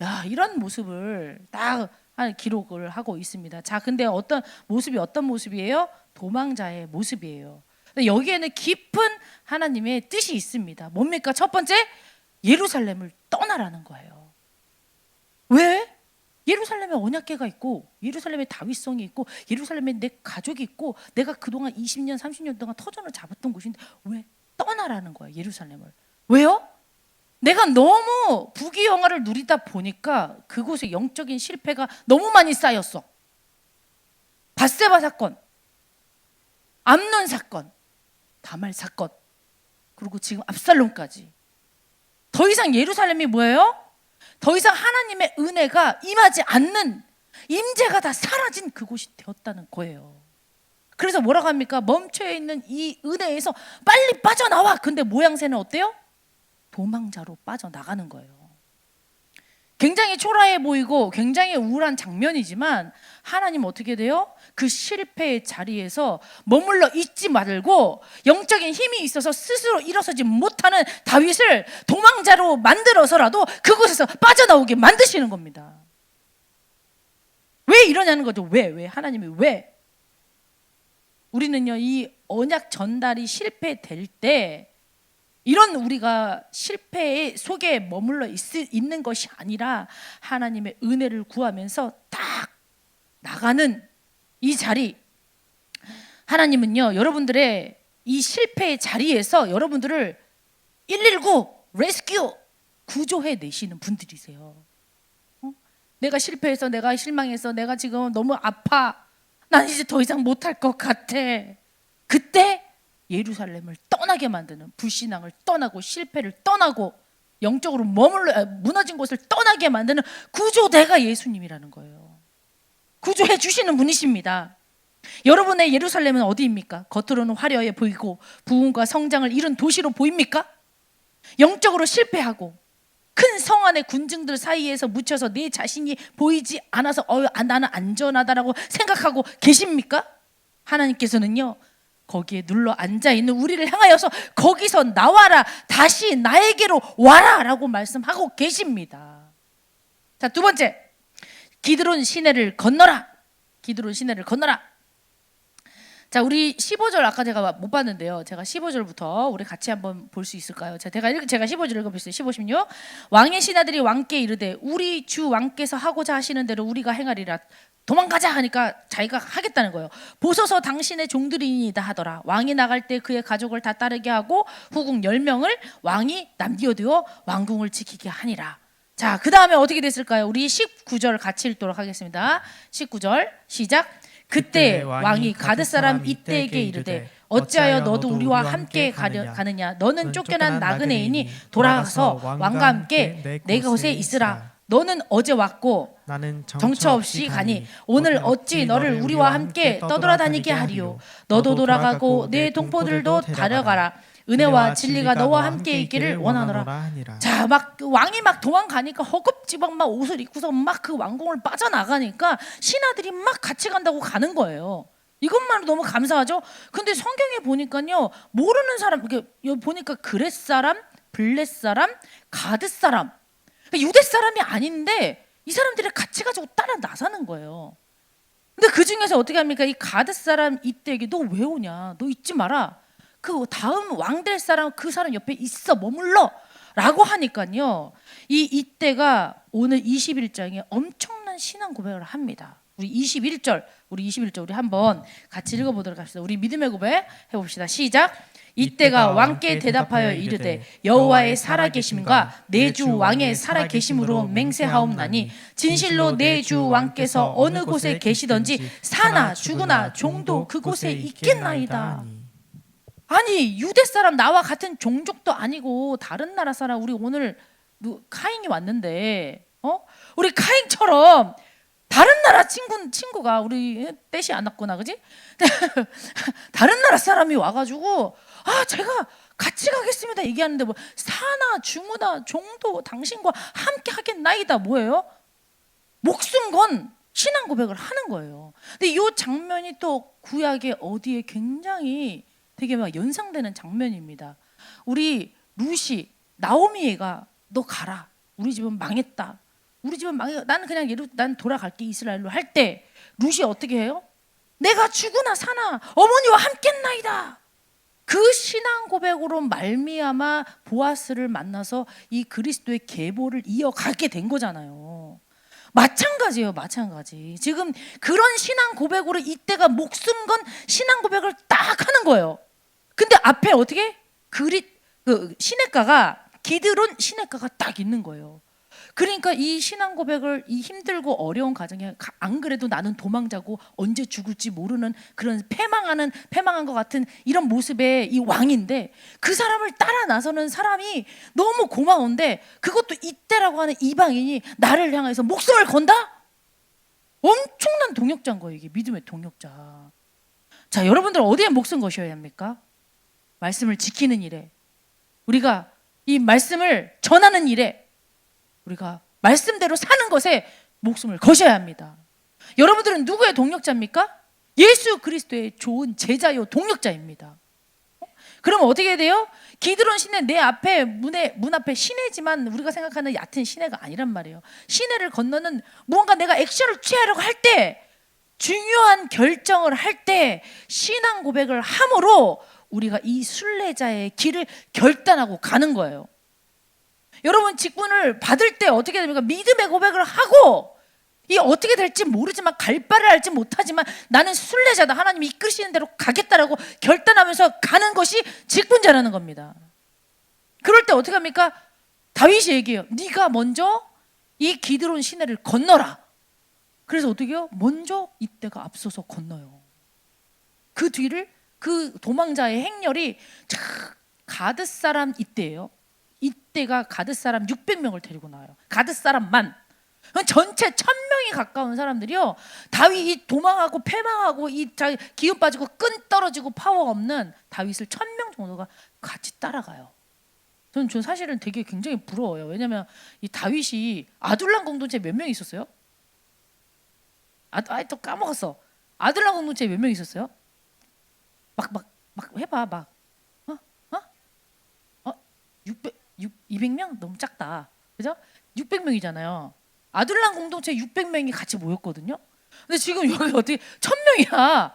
야, 이런 모습을 딱 기록을 하고 있습니다. 자, 근데 어떤 모습이에요? 도망자의 모습이에요. 여기에는 깊은 하나님의 뜻이 있습니다. 뭡니까? 첫 번째, 예루살렘을 떠나라는 거예요. 왜? 예루살렘에 언약궤가 있고 예루살렘에 다윗성이 있고 예루살렘에 내 가족이 있고 내가 그동안 20년 30년 동안 터전을 잡았던 곳인데 왜 떠나라는 거예요? 예루살렘을. 왜요? 내가 너무 부귀영화를 누리다 보니까 그곳에 영적인 실패가 너무 많이 쌓였어. 밧세바 사건, 암논 사건, 다말 사건, 그리고 지금 압살롬까지. 더 이상 예루살렘이 뭐예요? 더 이상 하나님의 은혜가 임하지 않는, 임재가 다 사라진 그곳이 되었다는 거예요. 그래서 뭐라고 합니까? 멈춰 있는 이 은혜에서 빨리 빠져나와. 근데 모양새는 어때요? 도망자로 빠져나가는 거예요. 굉장히 초라해 보이고 굉장히 우울한 장면이지만 하나님 어떻게 돼요? 그 실패의 자리에서 머물러 있지 말고 영적인 힘이 있어서 스스로 일어서지 못하는 다윗을 도망자로 만들어서라도 그곳에서 빠져나오게 만드시는 겁니다. 왜 이러냐는 거죠. 왜? 하나님이 왜? 우리는요, 이 언약 전달이 실패될 때 이런 우리가 실패의 속에 머물러 있는 것이 아니라 하나님의 은혜를 구하면서 딱 나가는 이 자리, 하나님은요 여러분들의 이 실패의 자리에서 여러분들을 119 레스큐 구조해 내시는 분들이세요. 내가 실패해서 내가 실망해서 내가 지금 너무 아파, 난 이제 더 이상 못할 것 같아. 그때 예루살렘을 떠나게 만드는, 불신앙을 떠나고 실패를 떠나고 영적으로 무너진 곳을 떠나게 만드는 구조대가 예수님이라는 거예요. 구조해 주시는 분이십니다. 여러분의 예루살렘은 어디입니까? 겉으로는 화려해 보이고 부흥과 성장을 이룬 도시로 보입니까? 영적으로 실패하고 큰 성 안의 군중들 사이에서 묻혀서 내 자신이 보이지 않아서 나는 안전하다라고 생각하고 계십니까? 하나님께서는요 거기에 눌러 앉아있는 우리를 향하여서 거기서 나와라, 다시 나에게로 와라 라고 말씀하고 계십니다. 자, 두 번째, 기드론 시내를 건너라. 기드론 시내를 건너라. 자, 우리 15절 아까 제가 못 봤는데요. 제가 15절부터 우리 같이 한번 볼 수 있을까요? 제가 15절 읽어보겠습니다. 15, 16. 왕의 신하들이 왕께 이르되 우리 주 왕께서 하고자 하시는 대로 우리가 행하리라. 도망가자 하니까 자기가 하겠다는 거예요. 보소서 당신의 종들이니이다 하더라. 왕이 나갈 때 그의 가족을 다 따르게 하고 후궁 10명을 왕이 남겨두어 왕궁을 지키게 하니라. 자, 그 다음에 어떻게 됐을까요? 우리 19절 같이 읽도록 하겠습니다. 19절 시작. 그때 왕이 가드 사람 이때에게 이르되 어찌하여 너도 우리와 함께 가느냐? 너는 쫓겨난 나그네이니 돌아가서 왕과 함께 내 곳에 있으라. 너는 어제 왔고 나는 정처 없이 가니 오늘 어찌 너를 우리와 함께 떠돌아다니게 하리요? 너도 돌아가고 내 동포들도 데려가라. 은혜와 진리가 너와 함께 있기를 원하노라. 하니라. 자, 막 왕이 막 도망가니까 허겁지겁 막 옷을 입고서 막 그 왕궁을 빠져나가니까 신하들이 막 같이 간다고 가는 거예요. 이것만으로 너무 감사하죠. 근데 성경에 보니까요, 모르는 사람, 여기 보니까 그렛 사람, 블렛 사람, 가드 사람, 유대 사람이 아닌데 이 사람들이 같이 가지고 따라 나서는 거예요. 근데 그 중에서 어떻게 합니까? 이 가드 사람 이때에게 너 왜 오냐? 너 잊지 마라. 그 다음 왕 될 사람, 그 사람 옆에 있어, 머물러 라고 하니까요, 이때가 오늘 21장에 엄청난 신앙 고백을 합니다. 우리 21절 우리 한번 같이 읽어보도록 합시다. 우리 믿음의 고백 해봅시다. 시작. 이때가 왕께 대답하여 이르되 여호와의 살아계심과 내 주 왕의 살아계심으로 맹세하옵나니 진실로 내 주 왕께서 어느 곳에 계시든지 사나 죽으나 종도 그곳에 있겠나이다. 아니, 유대 사람 나와 같은 종족도 아니고 다른 나라 사람, 우리 오늘 카인이 왔는데 우리 카인처럼 다른 나라 친구가, 우리 떼시 안 왔구나, 그지? 다른 나라 사람이 와가지고 제가 같이 가겠습니다 얘기하는데 뭐 사나 죽으나 종도 당신과 함께 하겠나이다, 뭐예요? 목숨 건 신앙 고백을 하는 거예요. 근데 이 장면이 또 구약의 어디에 굉장히 되게 막 연상되는 장면입니다. 우리 루시, 나오미가 너 가라, 우리 집은 망했다, 우리 집은 망해, 나는 그냥 난 돌아갈게 이스라엘로 할 때 루시 어떻게 해요? 내가 죽으나 사나 어머니와 함께나이다. 그 신앙 고백으로 말미암아 보아스를 만나서 이 그리스도의 계보를 이어가게 된 거잖아요. 마찬가지예요, 마찬가지. 지금 그런 신앙 고백으로 이때가 목숨 건 신앙 고백을 딱 하는 거예요. 근데 앞에 어떻게 시냇가가, 기드론 시냇가가 딱 있는 거예요. 그러니까 이 신앙 고백을, 이 힘들고 어려운 가정에, 안 그래도 나는 도망자고 언제 죽을지 모르는 그런 패망한 것 같은 이런 모습의 이 왕인데, 그 사람을 따라 나서는 사람이 너무 고마운데, 그것도 이때라고 하는 이방인이 나를 향해서 목숨을 건다? 엄청난 동역자인 거예요. 이게 믿음의 동역자. 자, 여러분들 어디에 목숨 거셔야 합니까? 말씀을 지키는 일에, 우리가 이 말씀을 전하는 일에, 우리가 말씀대로 사는 것에 목숨을 거셔야 합니다. 여러분들은 누구의 동역자입니까? 예수 그리스도의 좋은 제자요 동역자입니다. 그럼 어떻게 돼요? 기드론 시내, 내 앞에 문 앞에 시내지만 우리가 생각하는 얕은 시내가 아니란 말이에요. 시내를 건너는 무언가 내가 액션을 취하려고 할 때, 중요한 결정을 할 때 신앙 고백을 함으로 우리가 이 순례자의 길을 결단하고 가는 거예요. 여러분, 직분을 받을 때 어떻게 됩니까? 믿음의 고백을 하고, 이 어떻게 될지 모르지만, 갈 바를 알지 못하지만 나는 순례자다, 하나님이 이끄시는 대로 가겠다라고 결단하면서 가는 것이 직분자라는 겁니다. 그럴 때 어떻게 합니까? 다윗이 얘기해요. 네가 먼저 이 기드론 시내를 건너라. 그래서 어떻게 해요? 먼저 이때가 앞서서 건너요. 그 뒤를, 그 도망자의 행렬이 가드 사람 이때예요. 이때가 가드 사람 600명을 데리고 나와요. 가드 사람만. 전체 1000명이 가까운 사람들이요, 다윗이 도망하고 패망하고 이 기운 빠지고 끈 떨어지고 파워 없는 다윗을 1000명 정도가 같이 따라가요. 저는 사실은 되게 굉장히 부러워요. 왜냐하면 이 다윗이 아둘람 공동체 몇 명 있었어요? 또 까먹었어. 아둘람 공동체 몇 명 있었어요? 막 해봐. 200명? 너무 작다, 그죠? 600명이잖아요. 아둘람 공동체 600명이 같이 모였거든요. 근데 지금 여기 어떻게 1000명이야.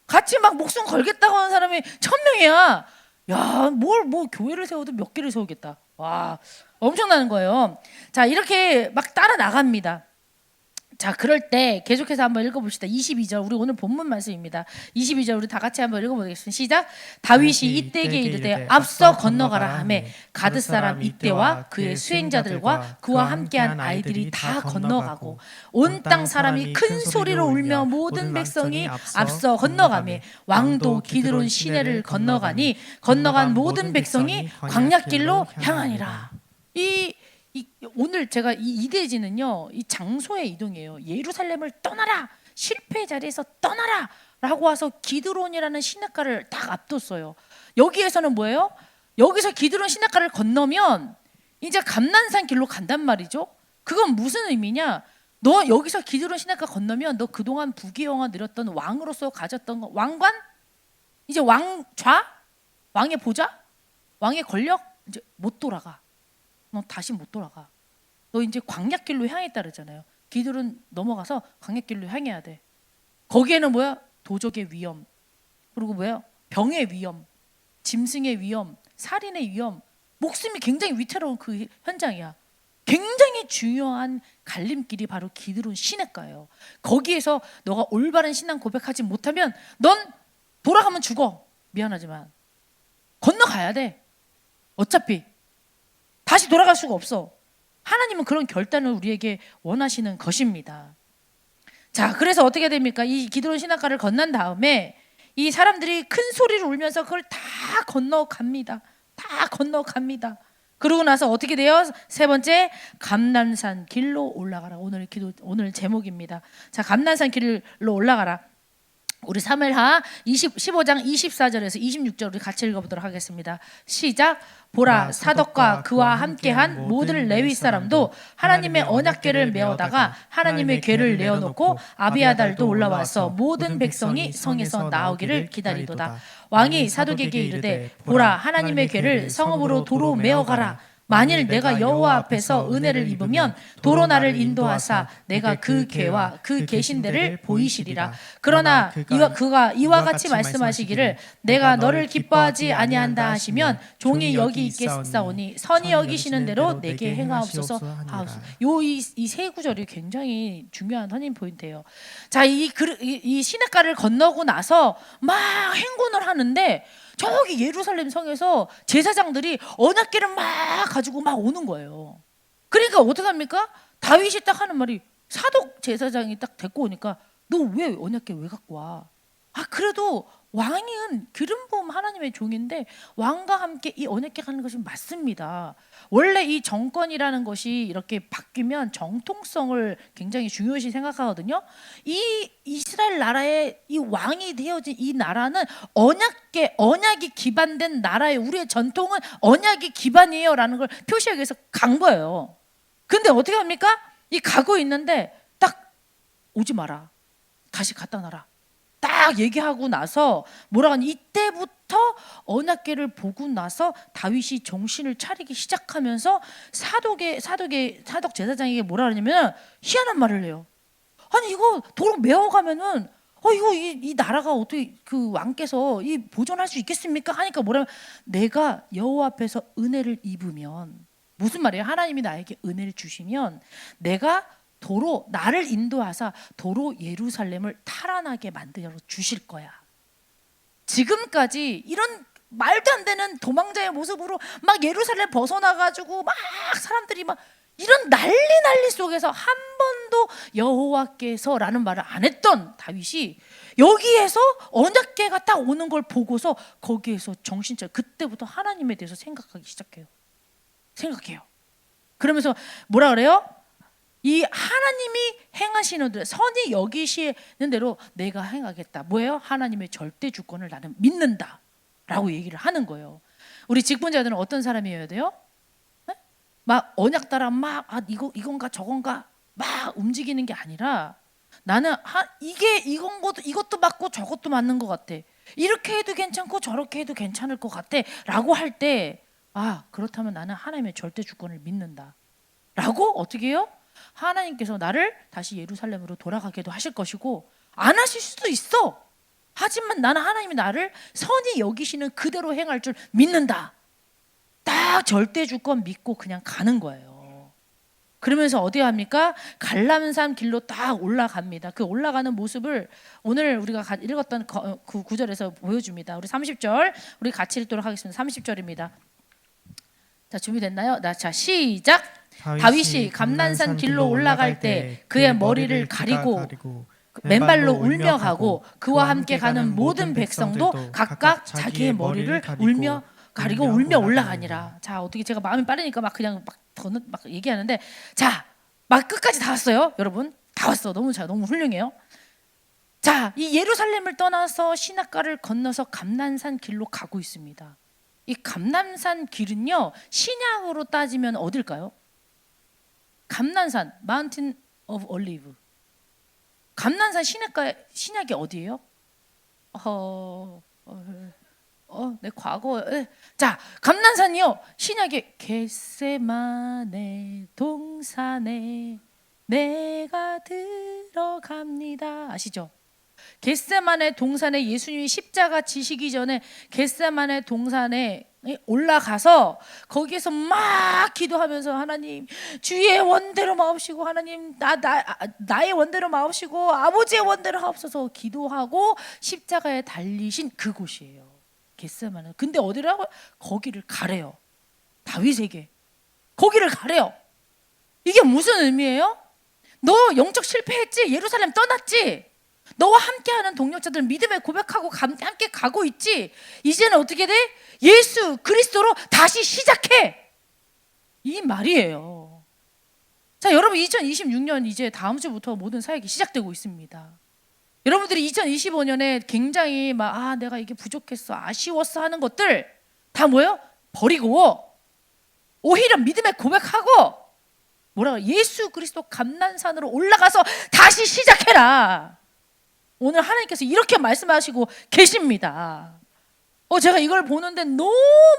같이 막 목숨 걸겠다고 하는 사람이 1000명이야. 야, 뭐 교회를 세워도 몇 개를 세우겠다. 와, 엄청나는 거예요. 자, 이렇게 막 따라 나갑니다. 자, 그럴 때 계속해서 한번 읽어봅시다. 22절, 우리 오늘 본문 말씀입니다. 22절 우리 다 같이 한번 읽어보겠습니다. 시작. 다윗이 이때에게 이르되 앞서 건너가라 하매 가드 사람 이때와 그의 수행자들과 그와 함께한 아이들이 다 건너가고 온 땅 사람이 큰 소리로 울며 모든 백성이 앞서 건너가매 왕도 기드론 시내를 건너가니 건너간 모든 백성이 광야길로 향하니라. 오늘 제가 이 이대지는요, 이 장소의 이동이에요. 예루살렘을 떠나라, 실패의 자리에서 떠나라 라고 와서 기드론이라는 시냇가를 딱 앞뒀어요. 여기에서는 뭐예요? 여기서 기드론 시냇가를 건너면 이제 감난산 길로 간단 말이죠. 그건 무슨 의미냐? 너 여기서 기드론 시냇가 건너면 너 그동안 부귀영화 누렸던 왕으로서 가졌던 거, 왕관? 이제 왕좌? 왕의 보좌? 왕의 권력? 이제 못 돌아가. 너 다시 못 돌아가. 너 이제 광야길로 향했다 그러잖아요. 기드론 넘어가서 광야길로 향해야 돼. 거기에는 뭐야? 도적의 위험, 그리고 뭐야? 병의 위험, 짐승의 위험, 살인의 위험, 목숨이 굉장히 위태로운 그 현장이야. 굉장히 중요한 갈림길이 바로 기드론 시냇가예요. 거기에서 너가 올바른 신앙 고백하지 못하면 넌 돌아가면 죽어. 미안하지만 건너가야 돼. 어차피 다시 돌아갈 수가 없어. 하나님은 그런 결단을 우리에게 원하시는 것입니다. 자, 그래서 어떻게 됩니까? 이 기드론 시냇가를 건넌 다음에 이 사람들이 큰 소리를 울면서 그걸 다 건너갑니다. 다 건너갑니다. 그러고 나서 어떻게 돼요? 세 번째, 감난산 길로 올라가라. 오늘 제목입니다. 자, 감난산 길로 올라가라. 우리 사무엘하 15장 24절에서 26절 우리 같이 읽어보도록 하겠습니다. 시작. 보라, 사독과 그와 함께한 모든 레위 사람도 하나님의 언약궤를 메어다가 하나님의 궤를 내어놓고 아비아달도 올라와서 모든 백성이 성에서 나오기를 기다리도다. 왕이 사독에게 이르되 보라, 하나님의 궤를 성읍으로 도로 메어가라. 만일 내가 여호와 앞에서 은혜를 입으면 도로 나를 인도하사 내가 그 궤와 그 계신대를 보이시리라. 그러나 그가 이와 같이 말씀하시기를 내가 너를 기뻐하지 아니한다 하시면 종이 여기 있겠사오니 선이 여기시는 대로 내게 행하옵소서 하옵소서. 이 세 구절이 굉장히 중요한 터닝 포인트예요. 자, 이 시냇가를 건너고 나서 막 행군을 하는데 저기 예루살렘 성에서 제사장들이 언약궤를 막 가지고 막 오는 거예요. 그러니까 어떻게 합니까? 다윗이 딱 하는 말이, 사독 제사장이 딱 데리고 오니까 너 왜 언약궤 왜 갖고 와? 아, 그래도 왕은 기름 부음 하나님의 종인데 왕과 함께 이 언약궤 가는 것이 맞습니다. 원래 이 정권이라는 것이 이렇게 바뀌면 정통성을 굉장히 중요시 생각하거든요. 이 이스라엘 나라의 이 왕이 되어진 이 나라는 언약이 기반된 나라의 우리의 전통은 언약이 기반이에요라는 걸 표시하기 위해서 간 거예요. 근데 어떻게 합니까? 이 가고 있는데 딱 오지 마라. 다시 갖다 놔라. 딱 얘기하고 나서 뭐라 하니, 이때부터 언약궤를 보고 나서 다윗이 정신을 차리기 시작하면서 사독 제사장에게 뭐라 하냐면 희한한 말을 해요. 아니 이거 도로 메어가면은 이거 이 나라가 어떻게 그 왕께서 이 보존할 수 있겠습니까? 하니까 뭐라면 내가 여호와 앞에서 은혜를 입으면, 무슨 말이에요? 하나님이 나에게 은혜를 주시면 내가 도로 나를 인도하사 도로 예루살렘을 탈환하게 만들어 주실 거야. 지금까지 이런 말도 안 되는 도망자의 모습으로 막 예루살렘 벗어나가지고 막 사람들이 막 이런 난리 속에서 한 번도 여호와께서라는 말을 안 했던 다윗이 여기에서 언약궤가 딱 오는 걸 보고서 거기에서 정신차려 그때부터 하나님에 대해서 생각하기 시작해요. 그러면서 뭐라 그래요? 이 하나님이 행하시는 대로, 선이 여기시는 대로 내가 행하겠다. 뭐예요? 하나님의 절대 주권을 나는 믿는다 라고 얘기를 하는 거예요. 우리 직분자들은 어떤 사람이어야 돼요? 네? 막 언약 따라 막 이건가 저건가 막 움직이는 게 아니라, 나는 이것도 맞고 저것도 맞는 것 같아. 이렇게 해도 괜찮고 저렇게 해도 괜찮을 것 같아 라고 할 때, 그렇다면 나는 하나님의 절대 주권을 믿는다 라고 어떻게 해요? 하나님께서 나를 다시 예루살렘으로 돌아가게도 하실 것이고 안 하실 수도 있어. 하지만 나는 하나님이 나를 선히 여기시는 그대로 행할 줄 믿는다. 딱 절대 주권 믿고 그냥 가는 거예요. 그러면서 어디 합니까? 갈람산 길로 딱 올라갑니다. 그 올라가는 모습을 오늘 우리가 읽었던 그 구절에서 보여줍니다. 우리 30절 우리 같이 읽도록 하겠습니다. 30절입니다. 자, 준비됐나요? 자, 시작. 다윗이 감난산 길로 올라갈 때 그의 머리를 가리고 맨발로 울며 가고 그와 함께 가는 모든 백성도 각각 자기의 머리를 가리고 울며 올라가니라. 자, 어떻게 제가 마음이 빠르니까 막 그냥 막 얘기하는데, 자, 막 끝까지 다 왔어요. 여러분 다 왔어. 너무 훌륭해요. 자, 이 예루살렘을 떠나서 시냇가를 건너서 감난산 길로 가고 있습니다. 이 감람산 길은요, 신약으로 따지면 어딜까요? 감람산, Mountain of Olive. 감람산 신약이 어디예요? 내 과거에. 자, 감람산이요, 신약의 겟세마네 동산에 내가 들어갑니다. 아시죠? 겟세마네 동산에 예수님이 십자가 지시기 전에 겟세마네 동산에 올라가서 거기에서 막 기도하면서 하나님 주의 원대로 마옵시고 하나님 나의 원대로 마옵시고 아버지의 원대로 하옵소서 기도하고 십자가에 달리신 그곳이에요. 겟세마네. 근데 어디라고? 거기를 가래요. 다윗에게 거기를 가래요. 이게 무슨 의미예요? 너 영적 실패했지? 예루살렘 떠났지? 너와 함께하는 동역자들 믿음의 고백하고 함께 가고 있지? 이제는 어떻게 돼? 예수 그리스도로 다시 시작해. 이 말이에요. 자, 여러분 2026년 이제 다음 주부터 모든 사역이 시작되고 있습니다. 여러분들이 2025년에 굉장히 내가 이게 부족했어, 아쉬웠어 하는 것들 다 뭐예요? 버리고 오히려 믿음의 고백하고 뭐라고? 예수 그리스도 감난산으로 올라가서 다시 시작해라. 오늘 하나님께서 이렇게 말씀하시고 계십니다. 제가 이걸 보는데 너무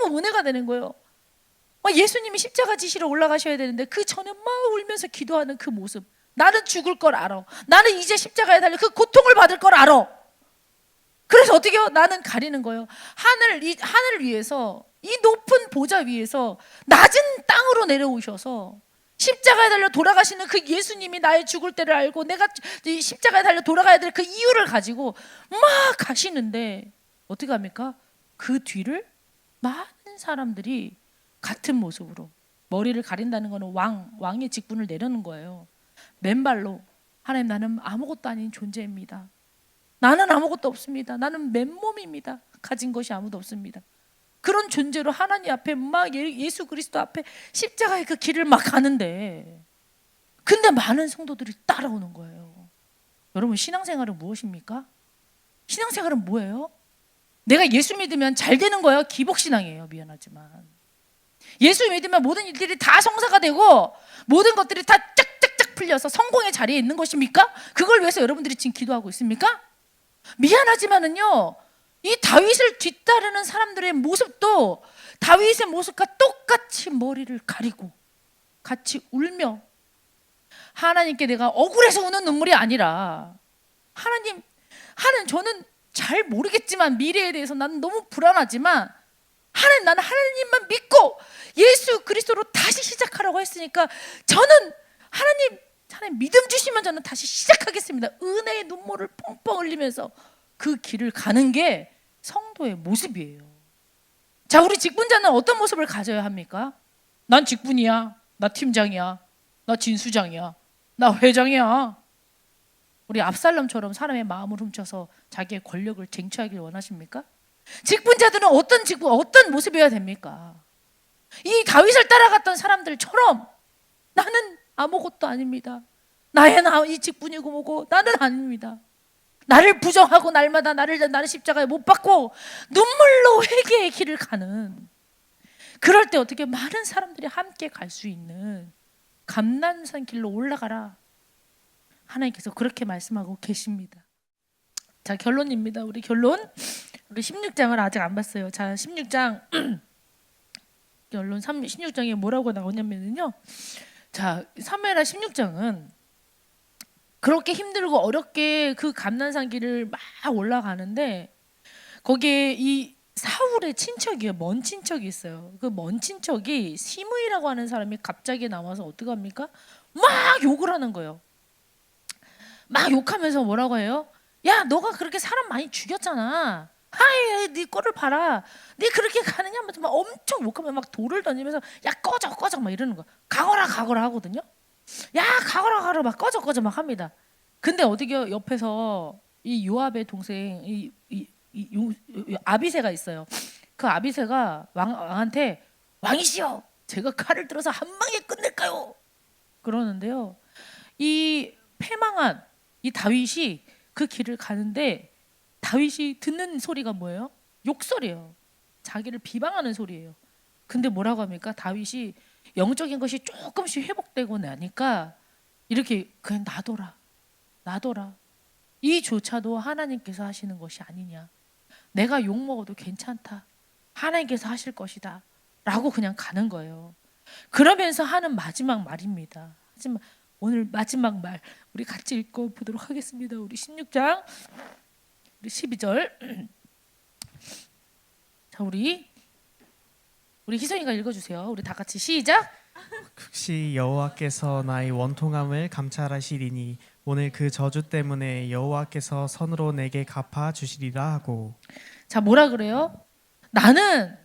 은혜가 되는 거예요. 예수님이 십자가 지시러 올라가셔야 되는데 그 전에 막 울면서 기도하는 그 모습. 나는 죽을 걸 알아. 나는 이제 십자가에 달려 그 고통을 받을 걸 알아. 그래서 어떻게 해요? 나는 가리는 거예요. 하늘을 위해서, 이 높은 보좌 위에서 낮은 땅으로 내려오셔서 십자가에 달려 돌아가시는 그 예수님이 나의 죽을 때를 알고 내가 십자가에 달려 돌아가야 될 그 이유를 가지고 막 가시는데 어떻게 합니까? 그 뒤를 많은 사람들이 같은 모습으로, 머리를 가린다는 거는 왕의 직분을 내려는 거예요. 맨발로 하나님 나는 아무것도 아닌 존재입니다. 나는 아무것도 없습니다. 나는 맨몸입니다. 가진 것이 아무도 없습니다. 그런 존재로 하나님 앞에 막 예수 그리스도 앞에 십자가의 그 길을 막 가는데 근데 많은 성도들이 따라오는 거예요. 여러분 신앙생활은 무엇입니까? 신앙생활은 뭐예요? 내가 예수 믿으면 잘 되는 거예요? 기복신앙이에요. 미안하지만 예수 믿으면 모든 일들이 다 성사가 되고 모든 것들이 다 쫙쫙쫙 풀려서 성공의 자리에 있는 것입니까? 그걸 위해서 여러분들이 지금 기도하고 있습니까? 미안하지만은요, 이 다윗을 뒤따르는 사람들의 모습도 다윗의 모습과 똑같이 머리를 가리고 같이 울며 하나님께 내가 억울해서 우는 눈물이 아니라 하나님 저는 잘 모르겠지만 미래에 대해서 나는 너무 불안하지만 나는 하나님만 믿고 예수 그리스도로 다시 시작하라고 했으니까 저는 하나님 믿음 주시면 저는 다시 시작하겠습니다. 은혜의 눈물을 뻥뻥 흘리면서 그 길을 가는 게 성도의 모습이에요. 자, 우리 직분자는 어떤 모습을 가져야 합니까? 난 직분이야, 나 팀장이야, 나 진수장이야, 나 회장이야. 우리 압살롬처럼 사람의 마음을 훔쳐서 자기의 권력을 쟁취하길 원하십니까? 직분자들은 어떤 모습이어야 됩니까? 이 다윗을 따라갔던 사람들처럼 나는 아무것도 아닙니다. 이 직분이고 뭐고 나는 아닙니다. 나를 부정하고 날마다 나를 십자가에 못 박고 눈물로 회개의 길을 가는, 그럴 때 어떻게 많은 사람들이 함께 갈 수 있는 감난산 길로 올라가라. 하나님께서 그렇게 말씀하고 계십니다. 자, 결론입니다. 우리 16장을 아직 안 봤어요. 자, 16장 결론 16장에 뭐라고 나오냐면요. 자, 사무엘하 16장은 그렇게 힘들고 어렵게 그 감난산 길을 막 올라가는데 거기에 이 사울의 친척이에요. 먼 친척이 있어요. 그 먼 친척이 시므이라고 하는 사람이 갑자기 나와서 어떡합니까? 막 욕을 하는 거예요. 막 욕하면서 뭐라고 해요? 야, 너가 그렇게 사람 많이 죽였잖아. 하이, 네 거를 봐라. 네 그렇게 가느냐? 막 엄청 욕하면 막 돌을 던지면서 야, 꺼져 막 이러는 거야. 가거라 하거든요. 야, 가거라 막 꺼져 막 합니다. 근데 어디요? 옆에서 이 요압의 동생 아비새가 있어요. 그 아비새가 왕한테 왕이시여, 제가 칼을 들어서 한 방에 끝낼까요? 그러는데요. 이 패망한 이 다윗이 그 길을 가는데 다윗이 듣는 소리가 뭐예요? 욕설이에요. 자기를 비방하는 소리예요. 근데 뭐라고 합니까? 다윗이 영적인 것이 조금씩 회복되고 나니까 이렇게 그냥 놔둬라. 이조차도 하나님께서 하시는 것이 아니냐. 내가 욕먹어도 괜찮다. 하나님께서 하실 것이다. 라고 그냥 가는 거예요. 그러면서 하는 마지막 말입니다. 하지만 오늘 마지막 말 우리 같이 읽어보도록 하겠습니다. 우리 16장 우리 12절 자 우리 희성이가 읽어주세요. 우리 다 같이 시작. 혹시 여호와께서 나의 원통함을 감찰하시리니 오늘 그 저주 때문에 여호와께서 선으로 내게 갚아 주시리라 하고. 자 뭐라 그래요? 나는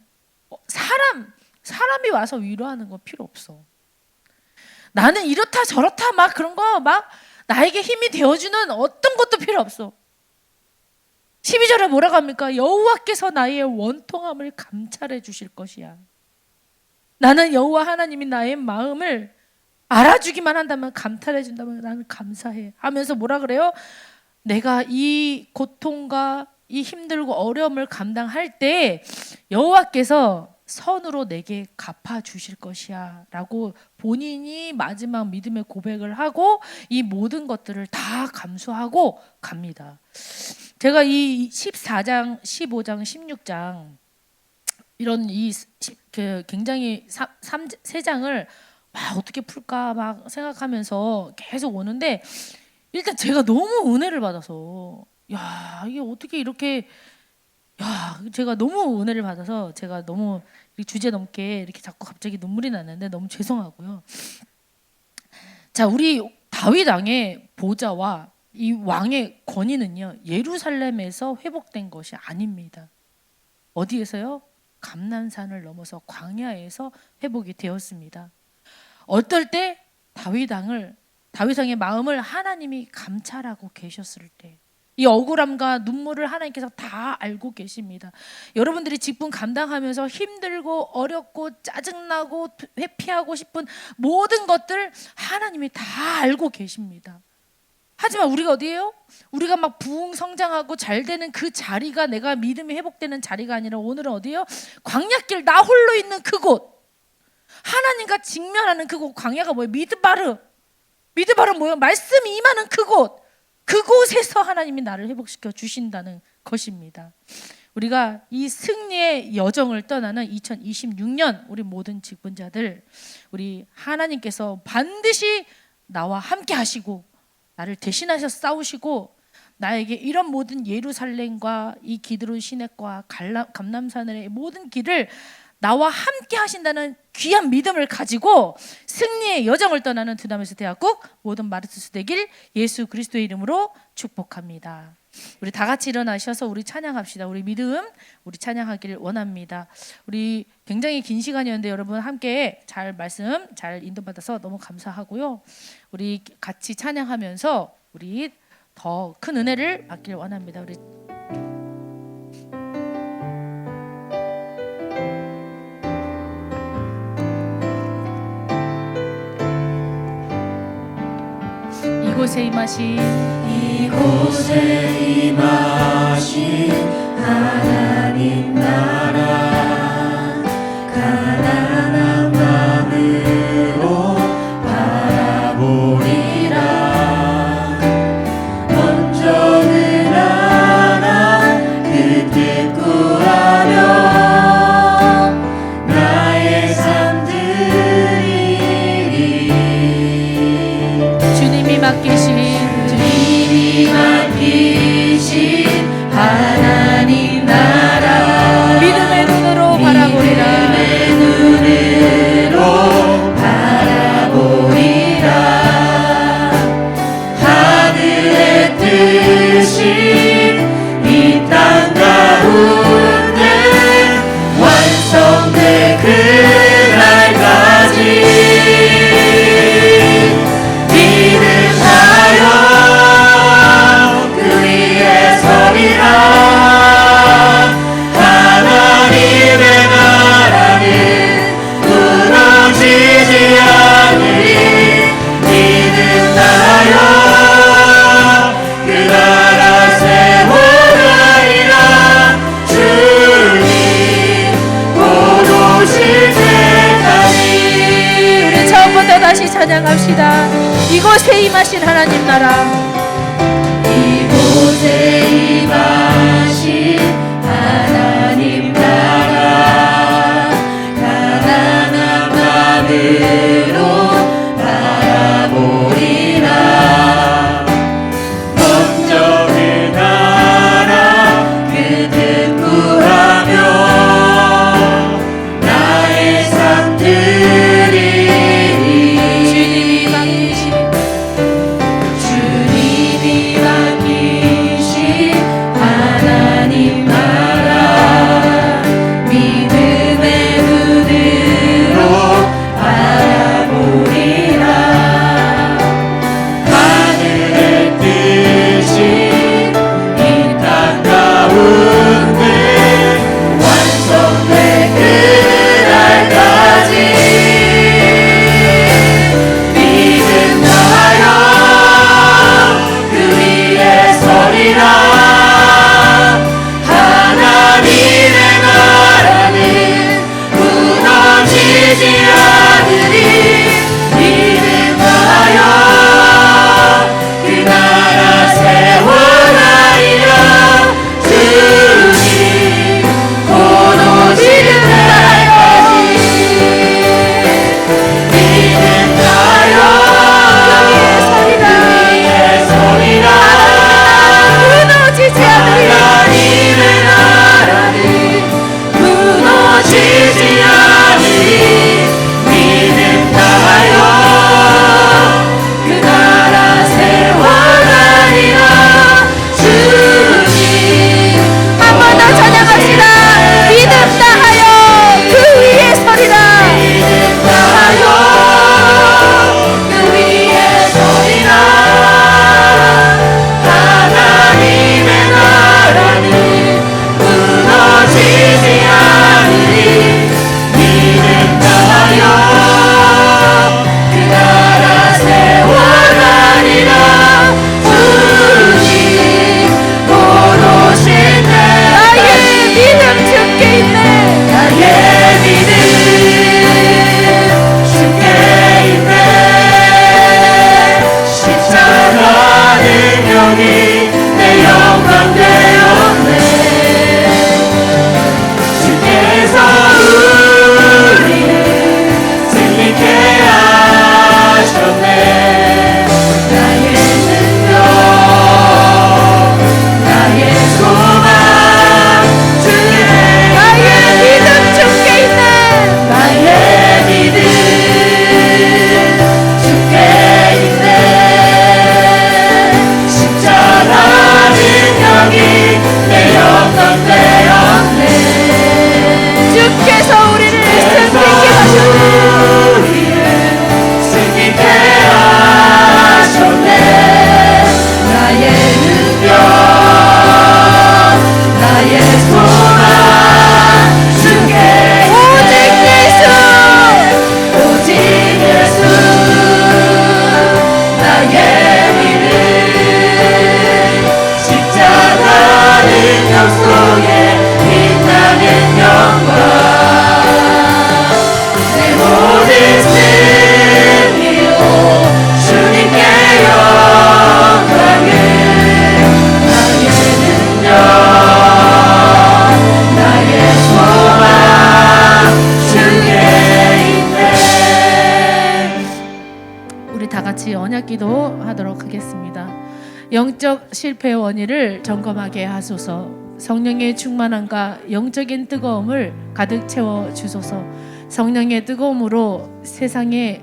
사람이 와서 위로하는 거 필요 없어. 나는 이렇다 저렇다 막 그런 거 막 나에게 힘이 되어주는 어떤 것도 필요 없어. 12절에 뭐라고 합니까? 여호와께서 나의 원통함을 감찰해 주실 것이야. 나는 여호와 하나님이 나의 마음을 알아주기만 한다면, 감찰해 준다면 나는 감사해 하면서 뭐라 그래요? 내가 이 고통과 이 힘들고 어려움을 감당할 때 여호와께서 선으로 내게 갚아 주실 것이야 라고 본인이 마지막 믿음의 고백을 하고 이 모든 것들을 다 감수하고 갑니다. 제가 이 14장, 15장, 16장 이런 굉장히 세 장을 어떻게 풀까 막 생각하면서 계속 오는데, 일단 제가 너무 은혜를 받아서 이게 어떻게 이렇게 제가 너무 은혜를 받아서 제가 너무 주제 넘게 이렇게 자꾸 갑자기 눈물이 나는데 너무 죄송하고요. 자, 우리 다윗 왕의 보좌와 이 왕의 권위는요 예루살렘에서 회복된 것이 아닙니다. 어디에서요? 감난산을 넘어서 광야에서 회복이 되었습니다. 어떨 때 다윗 왕의 마음을 하나님이 감찰하고 계셨을 때, 이 억울함과 눈물을 하나님께서 다 알고 계십니다. 여러분들이 직분 감당하면서 힘들고 어렵고 짜증나고 회피하고 싶은 모든 것들 하나님이 다 알고 계십니다. 하지만 우리가 어디예요? 우리가 막 부흥 성장하고 잘 되는 그 자리가 내가 믿음이 회복되는 자리가 아니라 오늘은 어디예요? 광야길 나 홀로 있는 그곳, 하나님과 직면하는 그곳. 광야가 뭐예요? 미드바르 뭐예요? 말씀이 임하는 그곳에서 하나님이 나를 회복시켜 주신다는 것입니다. 우리가 이 승리의 여정을 떠나는 2026년 우리 모든 직분자들, 우리 하나님께서 반드시 나와 함께 하시고 나를 대신하셔 싸우시고 나에게 이런 모든 예루살렘과 이 기드론 시내과 감람산의 모든 길을 나와 함께 하신다는 귀한 믿음을 가지고 승리의 여정을 떠나는 두나메스 대학국 모든 마르투스 되길 예수 그리스도의 이름으로 축복합니다. 우리 다 같이 일어나셔서 우리 찬양합시다. 우리 믿음, 우리 찬양하기를 원합니다. 우리 굉장히 긴 시간이었는데 여러분 함께 말씀 잘 인도받아서 너무 감사하고요. 우리 같이 찬양하면서 우리 더 큰 은혜를 받기를 원합니다. 우리 이곳에 임하신 하나님 나라, 가난한 마음으로 바라보리라. 먼저는 하나 그 뜻 구하며 나의 삶 드리리. 주님이 맡기신 이곳에 임하신 하나님 나라, 이곳에 임하신 하나님 나라, 가난한 마음으로 바라보리라. 먼저 그 나라 그 뜻 구하며 나의 삶 드리리. 주님이 맡기신 하나님 나라, 믿음의 눈으로 바라보리라. 하늘의 뜻이 이 땅 가운데 완성될 그날까지 믿음하여 그 위에 서리라. 하나님의 나라는 무너지지 않으리. 믿음하여 그 나라 세워나리라. 주님 곧 오시는 날까지 믿음하여 위에 서리라. 무너지지 않으리. 하나님의 나라는 무너지지 않으리. 믿음하여 그 나라 세워나리라. 주님 한 번 더 찬양합시다. 믿음 다하여 그 위에 서리라. 믿음하여 그 위에 서리라. 하나님의 나라는 무너지지 않으리. 믿음하여 그 나라 세워나리라. 주님 곧 오실 때 나의 믿음 주께 있네. 나의 믿음 주께 있네. 십자가 능력이 내 영광 되었네. 주께서 우리를 승리케 하셨네. 나의 능력 나의 소망 주께 나의 믿음 주께 있네. 나의 믿음 주께 있네. 십자가 능력이 내 영광 되었네. 주께서 우리를 승리케 하셨네. 우리를 승리케 하셨네. 나의 능력 나의 소망 주께 오직 예수. 오직 예수. 나의 믿음 십자가 능력 속에 빛나는 영광. 내 모든 승리로 주님께 영광을. 나의 능력 나의 소망 주께 있네. 우리 다 같이 언약기도 하도록 하겠습니다. 영적 실패의 원인을 점검하게 하소서. 성령의 충만함과 영적인 뜨거움을 가득 채워 주소서. 성령의 뜨거움으로 세상의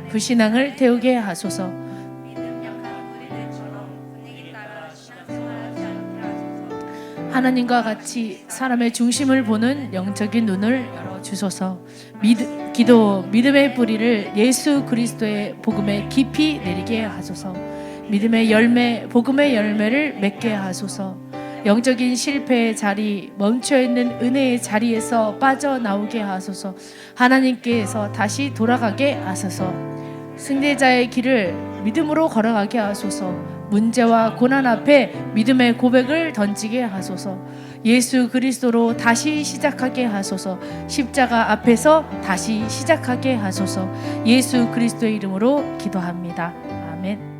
불신앙을 태우게 하소서. 하나님과 같이 사람의 중심을 보는 영적인 눈을 열어 주소서. 믿음의 뿌리를 예수 그리스도의 복음에 깊이 내리게 하소서. 믿음의 열매, 복음의 열매를 맺게 하소서. 영적인 실패의 자리, 멈춰있는 은혜의 자리에서 빠져나오게 하소서. 하나님께서 다시 돌아가게 하소서. 승리자의 길을 믿음으로 걸어가게 하소서. 문제와 고난 앞에 믿음의 고백을 던지게 하소서. 예수 그리스도로 다시 시작하게 하소서. 십자가 앞에서 다시 시작하게 하소서. 예수 그리스도의 이름으로 기도합니다. 아멘.